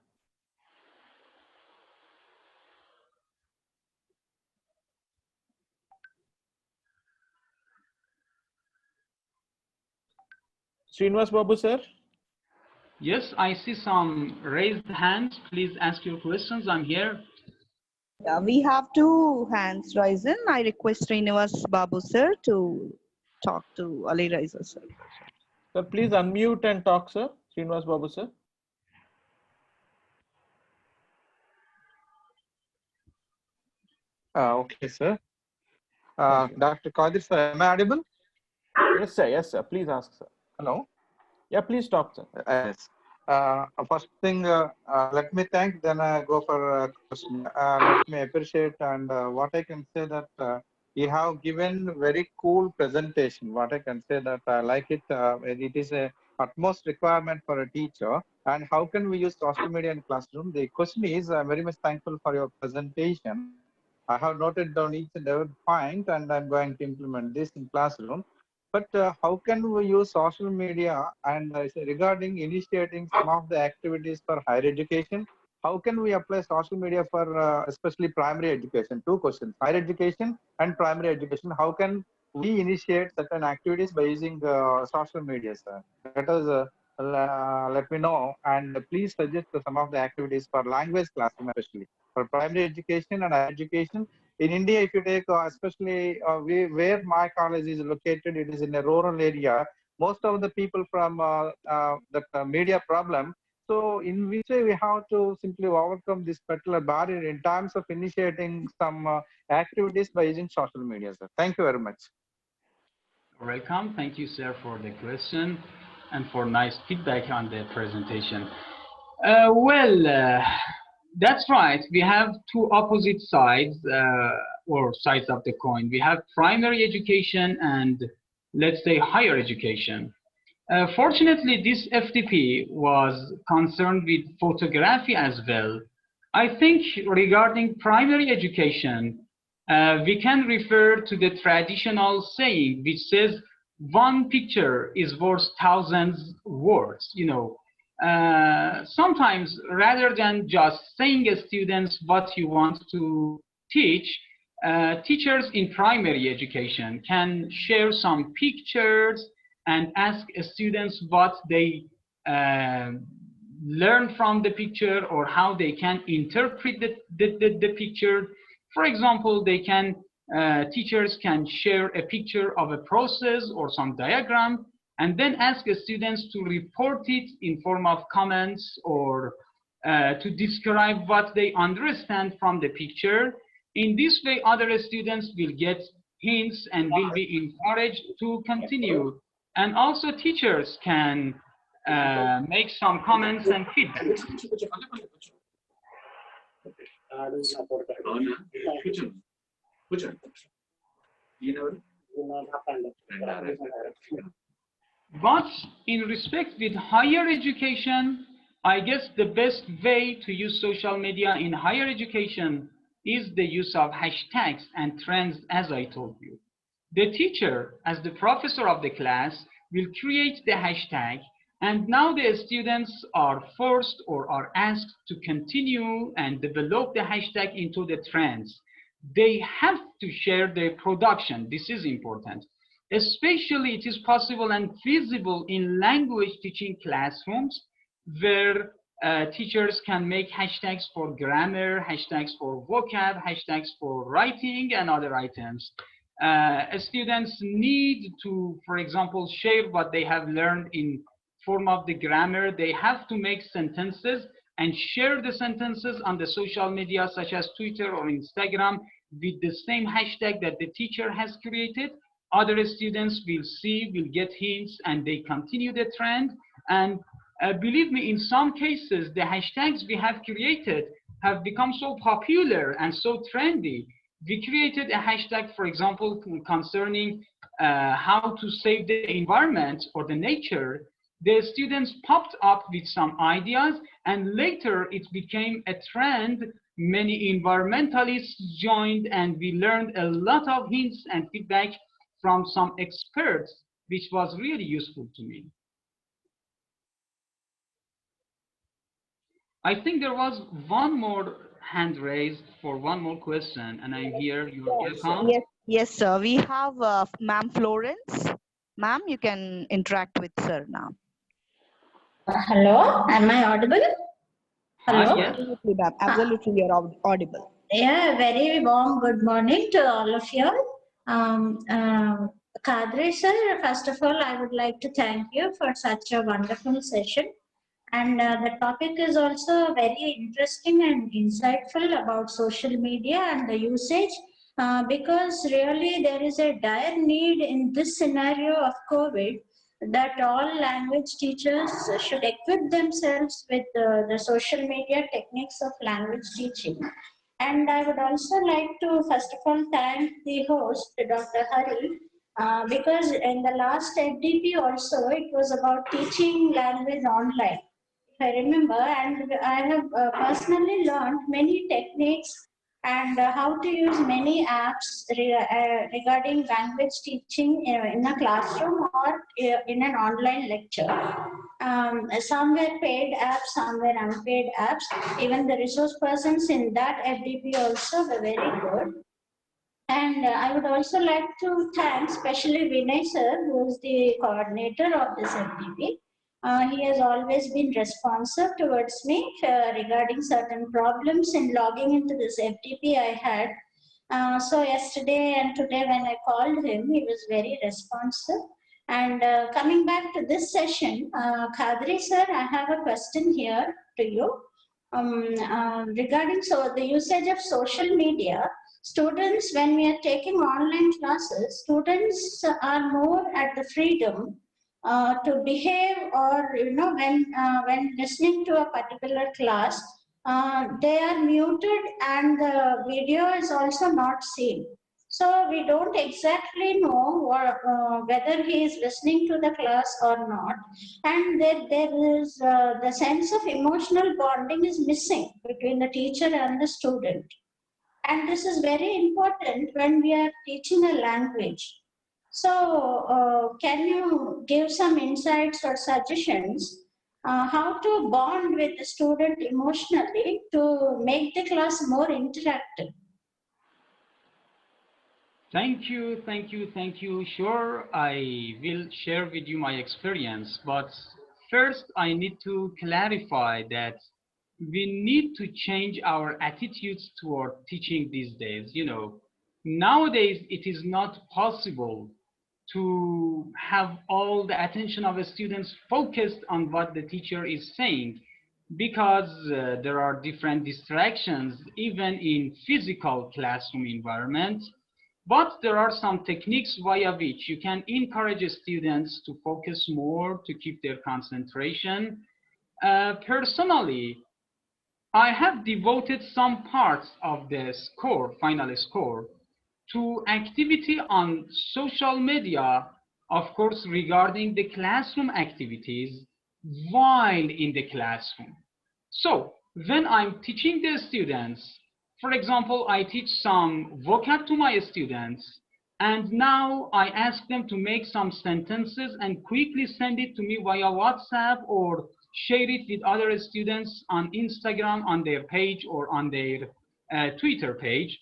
Srinivas Babu, sir. Yes, I see some raised hands. Please ask your questions. I'm here. Yeah, we have two hands risen. I request Srinivas Babu sir to talk to Alireza sir. Sir, please unmute and talk, sir. Srinivas Babu, sir. Okay, sir. Dr. Qadir, sir, am I audible? Yes, sir. Yes, sir. Please ask, sir. Hello. Yeah, please talk, sir. Yes. First thing, let me thank, then I go for a question. Let me appreciate, and what I can say that you have given very cool presentation. What I can say that I like it. It is a utmost requirement for a teacher. And how can we use social media in classroom? The question is, I'm very much thankful for your presentation. I have noted down each and every point, and I'm going to implement this in classroom. But how can we use social media, and regarding initiating some of the activities for higher education, how can we apply social media for especially primary education? Two questions: higher education and primary education. How can we initiate certain activities by using social media, sir? Let me know, and please suggest some of the activities for language classroom, especially for primary education and higher education. In India, if you take especially where my college is located, it is in a rural area. Most of the people from the media problem. So in which way we have to simply overcome this particular barrier in terms of initiating some activities by using social media, sir. Thank you very much. Welcome. Thank you, sir, for the question and for nice feedback on the presentation. That's right. We have two opposite sides or sides of the coin. We have primary education and, let's say, higher education. Fortunately, this FDP was concerned with photography as well. I think regarding primary education, we can refer to the traditional saying which says one picture is worth thousands words. You know, sometimes rather than just saying to students what you want to teach, teachers in primary education can share some pictures and ask students what they learn from the picture or how they can interpret the picture. For example, they can teachers can share a picture of a process or some diagram and then ask students to report it in form of comments or to describe what they understand from the picture. In this way, other students will get hints and will be encouraged to continue. And also teachers can make some comments and feedback. But in respect with higher education, I guess the best way to use social media in higher education is the use of hashtags and trends, as I told you. The teacher, as the professor of the class, will create the hashtag, and now the students are forced or are asked to continue and develop the hashtag into the trends. They have to share their production. This is important. Especially it is possible and feasible in language teaching classrooms where teachers can make hashtags for grammar, hashtags for vocab, hashtags for writing and other items. Students need to, for example, share what they have learned in form of the grammar. They have to make sentences and share the sentences on the social media such as Twitter or Instagram with the same hashtag that the teacher has created. Other students will see, will get hints, and they continue the trend. And believe me, in some cases, the hashtags we have created have become so popular and so trendy. We created a hashtag, for example, concerning how to save the environment or the nature. The students popped up with some ideas, and later it became a trend. Many environmentalists joined, and we learned a lot of hints and feedback from some experts, which was really useful to me. I think there was one more hand raised for one more question, and I'm here. Yes, sir. We have Ma'am Florence. Ma'am, you can interact with sir now. Hello, am I audible? Hello? Yes. Absolutely, ma'am. Absolutely, you're audible. Yeah, very warm good morning to all of you. Kadri sir, first of all, I would like to thank you for such a wonderful session. And the topic is also very interesting and insightful about social media and the usage, because really there is a dire need in this scenario of COVID that all language teachers should equip themselves with the social media techniques of language teaching. And I would also like to first of all thank the host, Dr. Hari, because in the last FDP also it was about teaching language online. I remember, and I have personally learned many techniques and how to use many apps regarding language teaching in a classroom or in an online lecture. Some were paid apps, some were unpaid apps. Even the resource persons in that FDP also were very good. And I would also like to thank especially Vinay sir, who is the coordinator of this FDP. He has always been responsive towards me regarding certain problems in logging into this FDP I had. So yesterday and today when I called him, he was very responsive. And coming back to this session, Kadri sir, I have a question here to you. Regarding the usage of social media, students, when we are taking online classes, students are more at the freedom to behave, or when listening to a particular class, they are muted and the video is also not seen. So we don't exactly know whether he is listening to the class or not, and there is the sense of emotional bonding is missing between the teacher and the student. And this is very important when we are teaching a language. So can you give some insights or suggestions how to bond with the student emotionally to make the class more interactive? Thank you, thank you, thank you. Sure, I will share with you my experience, but first I need to clarify that we need to change our attitudes toward teaching these days. You know, nowadays it is not possible to have all the attention of the students focused on what the teacher is saying because there are different distractions even in physical classroom environment, but there are some techniques via which you can encourage students to focus more, to keep their concentration. Personally, I have devoted some parts of the score, final score, to activity on social media, of course, regarding the classroom activities while in the classroom. So when I'm teaching the students, for example, I teach some vocab to my students, and now I ask them to make some sentences and quickly send it to me via WhatsApp or share it with other students on Instagram, on their page, or on their Twitter page.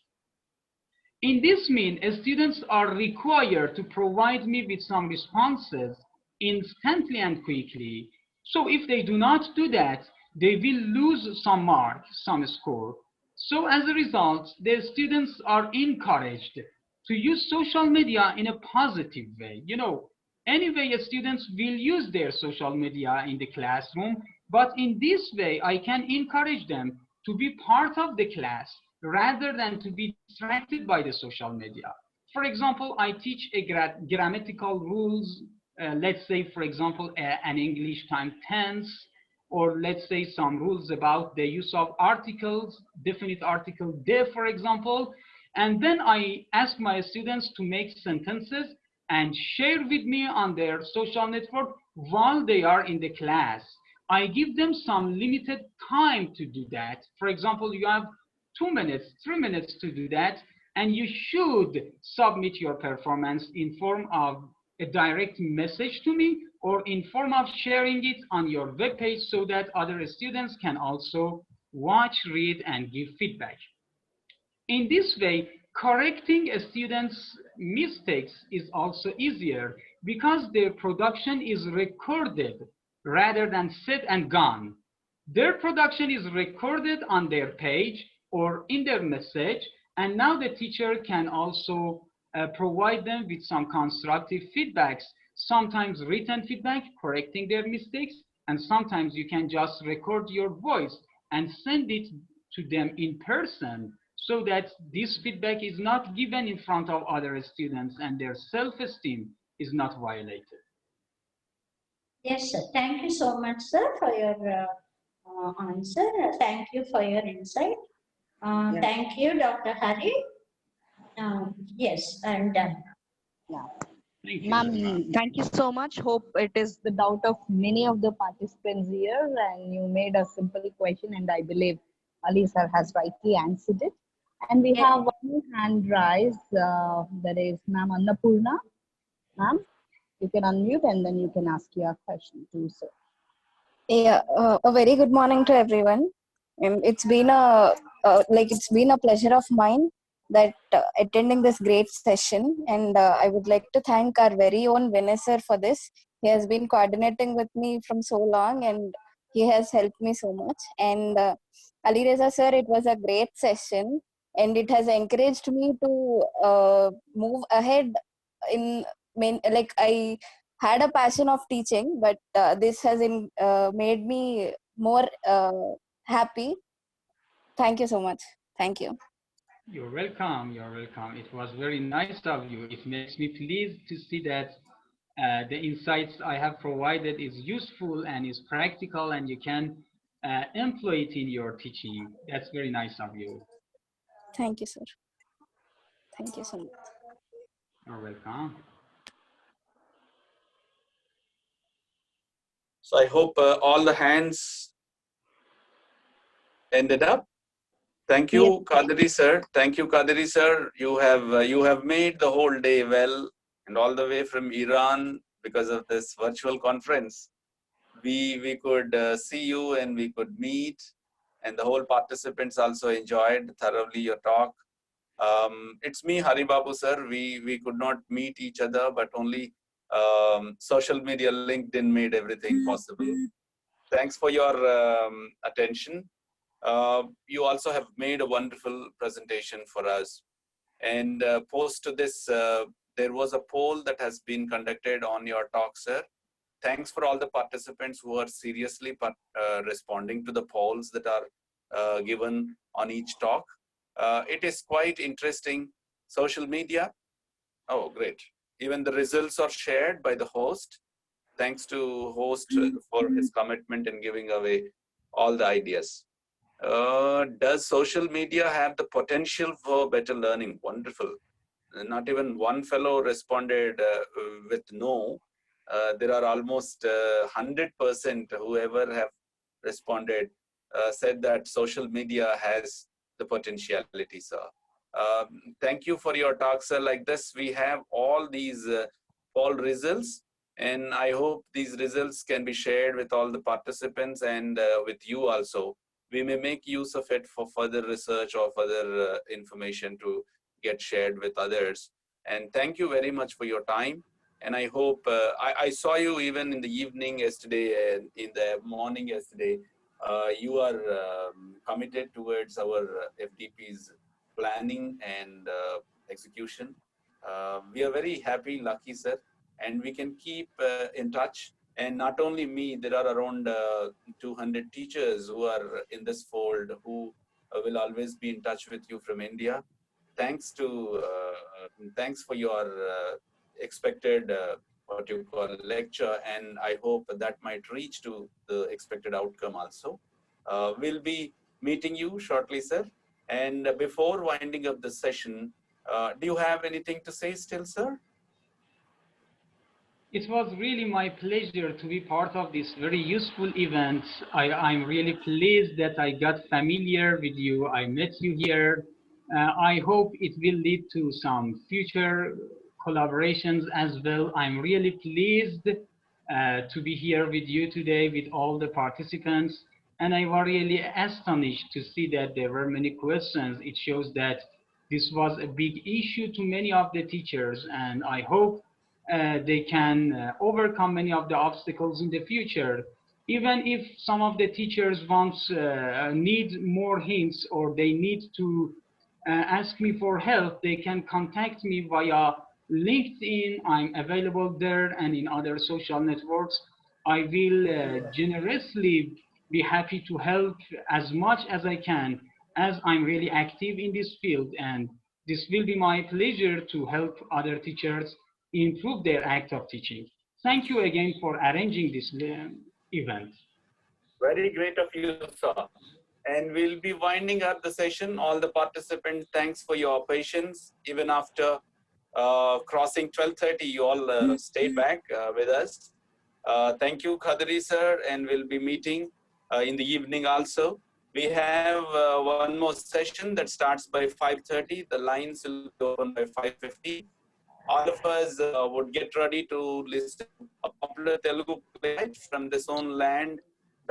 In this mean, students are required to provide me with some responses instantly and quickly. So if they do not do that, they will lose some mark, some score. So as a result, the students are encouraged to use social media in a positive way. You know, anyway, students will use their social media in the classroom, but in this way, I can encourage them to be part of the class rather than to be distracted by the social media. For example, I teach a grammatical rules, let's say, for example, an English time tense, or let's say some rules about the use of articles, definite article de, for example. And then I ask my students to make sentences and share with me on their social network while they are in the class. I give them some limited time to do that. For example, you have 2 minutes, 3 minutes to do that, and you should submit your performance in form of a direct message to me or in form of sharing it on your web page so that other students can also watch, read, and give feedback. In this way, correcting a student's mistakes is also easier because their production is recorded rather than set and gone. Their production is recorded on their page or in their message, and now the teacher can also provide them with some constructive feedbacks, sometimes written feedback, correcting their mistakes, and sometimes you can just record your voice and send it to them in person so that this feedback is not given in front of other students and their self-esteem is not violated. Yes, sir. Thank you so much, sir, for your answer. Thank you for your insight. Yeah. Thank you, Dr. Hari. Yes, I'm done. Yeah. Thank you Ma'am, very much. thank you so much. Hope it is the doubt of many of the participants here, and you made a simple question, and I believe Ali sir has rightly answered it. And we have one hand raised, that is Ma'am Annapurna. Ma'am, you can unmute and then you can ask your question too, sir. Yeah, a very good morning to everyone. It's been a pleasure of mine that attending this great session, and I would like to thank our very own Vanessa for this. He has been coordinating with me from so long, and he has helped me so much. And Alireza sir, it was a great session, and it has encouraged me to move ahead in I had a passion of teaching, but this has made me more happy. Thank you so much. Thank you. You're welcome. You're welcome. It was very nice of you. It makes me pleased to see that the insights I have provided is useful and is practical and you can employ it in your teaching. That's very nice of you. Thank you, sir. Thank you so much. You're welcome. So I hope all the hands ended up. Thank you, Kadri sir. Thank you, Kadri sir. You have made the whole day well, and all the way from Iran because of this virtual conference. We could see you and we could meet, and the whole participants also enjoyed thoroughly your talk. It's me, Haribabu sir. We could not meet each other, but only social media LinkedIn made everything possible. Thanks for your attention. You also have made a wonderful presentation for us. And post to this, there was a poll that has been conducted on your talk, sir. Thanks for all the participants who are seriously responding to the polls that are given on each talk. It is quite interesting. Social media, oh great. Even the results are shared by the host. Thanks to host for his commitment in giving away all the ideas. Does social media have the potential for better learning? Wonderful. Not even one fellow responded with no. There are almost 100% whoever have responded said that social media has the potentiality, sir. Thank you for your talk, sir. Like this, we have all these poll results, and I hope these results can be shared with all the participants and with you also. We may make use of it for further research or further information to get shared with others. And thank you very much for your time. And I hope, I saw you even in the evening yesterday and in the morning yesterday. You are committed towards our FDP's planning and execution. We are very happy, lucky, sir. And we can keep in touch. And not only me, there are around 200 teachers who are in this fold who will always be in touch with you from India. Thanks for your expected what you call lecture, and I hope that might reach to the expected outcome also. We'll be meeting you shortly, sir. And before winding up the session, do you have anything to say still, sir? It was really my pleasure to be part of this very useful event. I'm really pleased that I got familiar with you. I met you here. I hope it will lead to some future collaborations as well. I'm really pleased to be here with you today with all the participants. And I was really astonished to see that there were many questions. It shows that this was a big issue to many of the teachers, and I hope they can overcome many of the obstacles in the future. Even if some of the teachers need more hints or they need to ask me for help, they can contact me via LinkedIn. I'm available there, and in other social networks. I will generously be happy to help as much as I can, as I'm really active in this field, and this will be my pleasure to help other teachers improve their act of teaching. Thank you again for arranging this event. Very great of you, sir. And we'll be winding up the session. All the participants, thanks for your patience. Even after crossing 12:30, you all stayed back with us. Thank you, Khadri sir, and we'll be meeting in the evening also. We have one more session that starts by 5:30. The lines will be open by 5:50. All of us would get ready to listen to a popular Telugu playwright from this own land.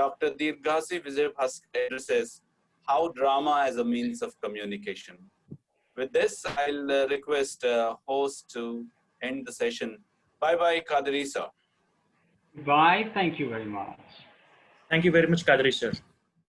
Dr. Dirghasi Vijay Bhaskar addresses how drama as a means of communication. With this, I'll request host to end the session. Bye-bye, Kadri sir. Bye. Thank you very much. Thank you very much, Kadri sir.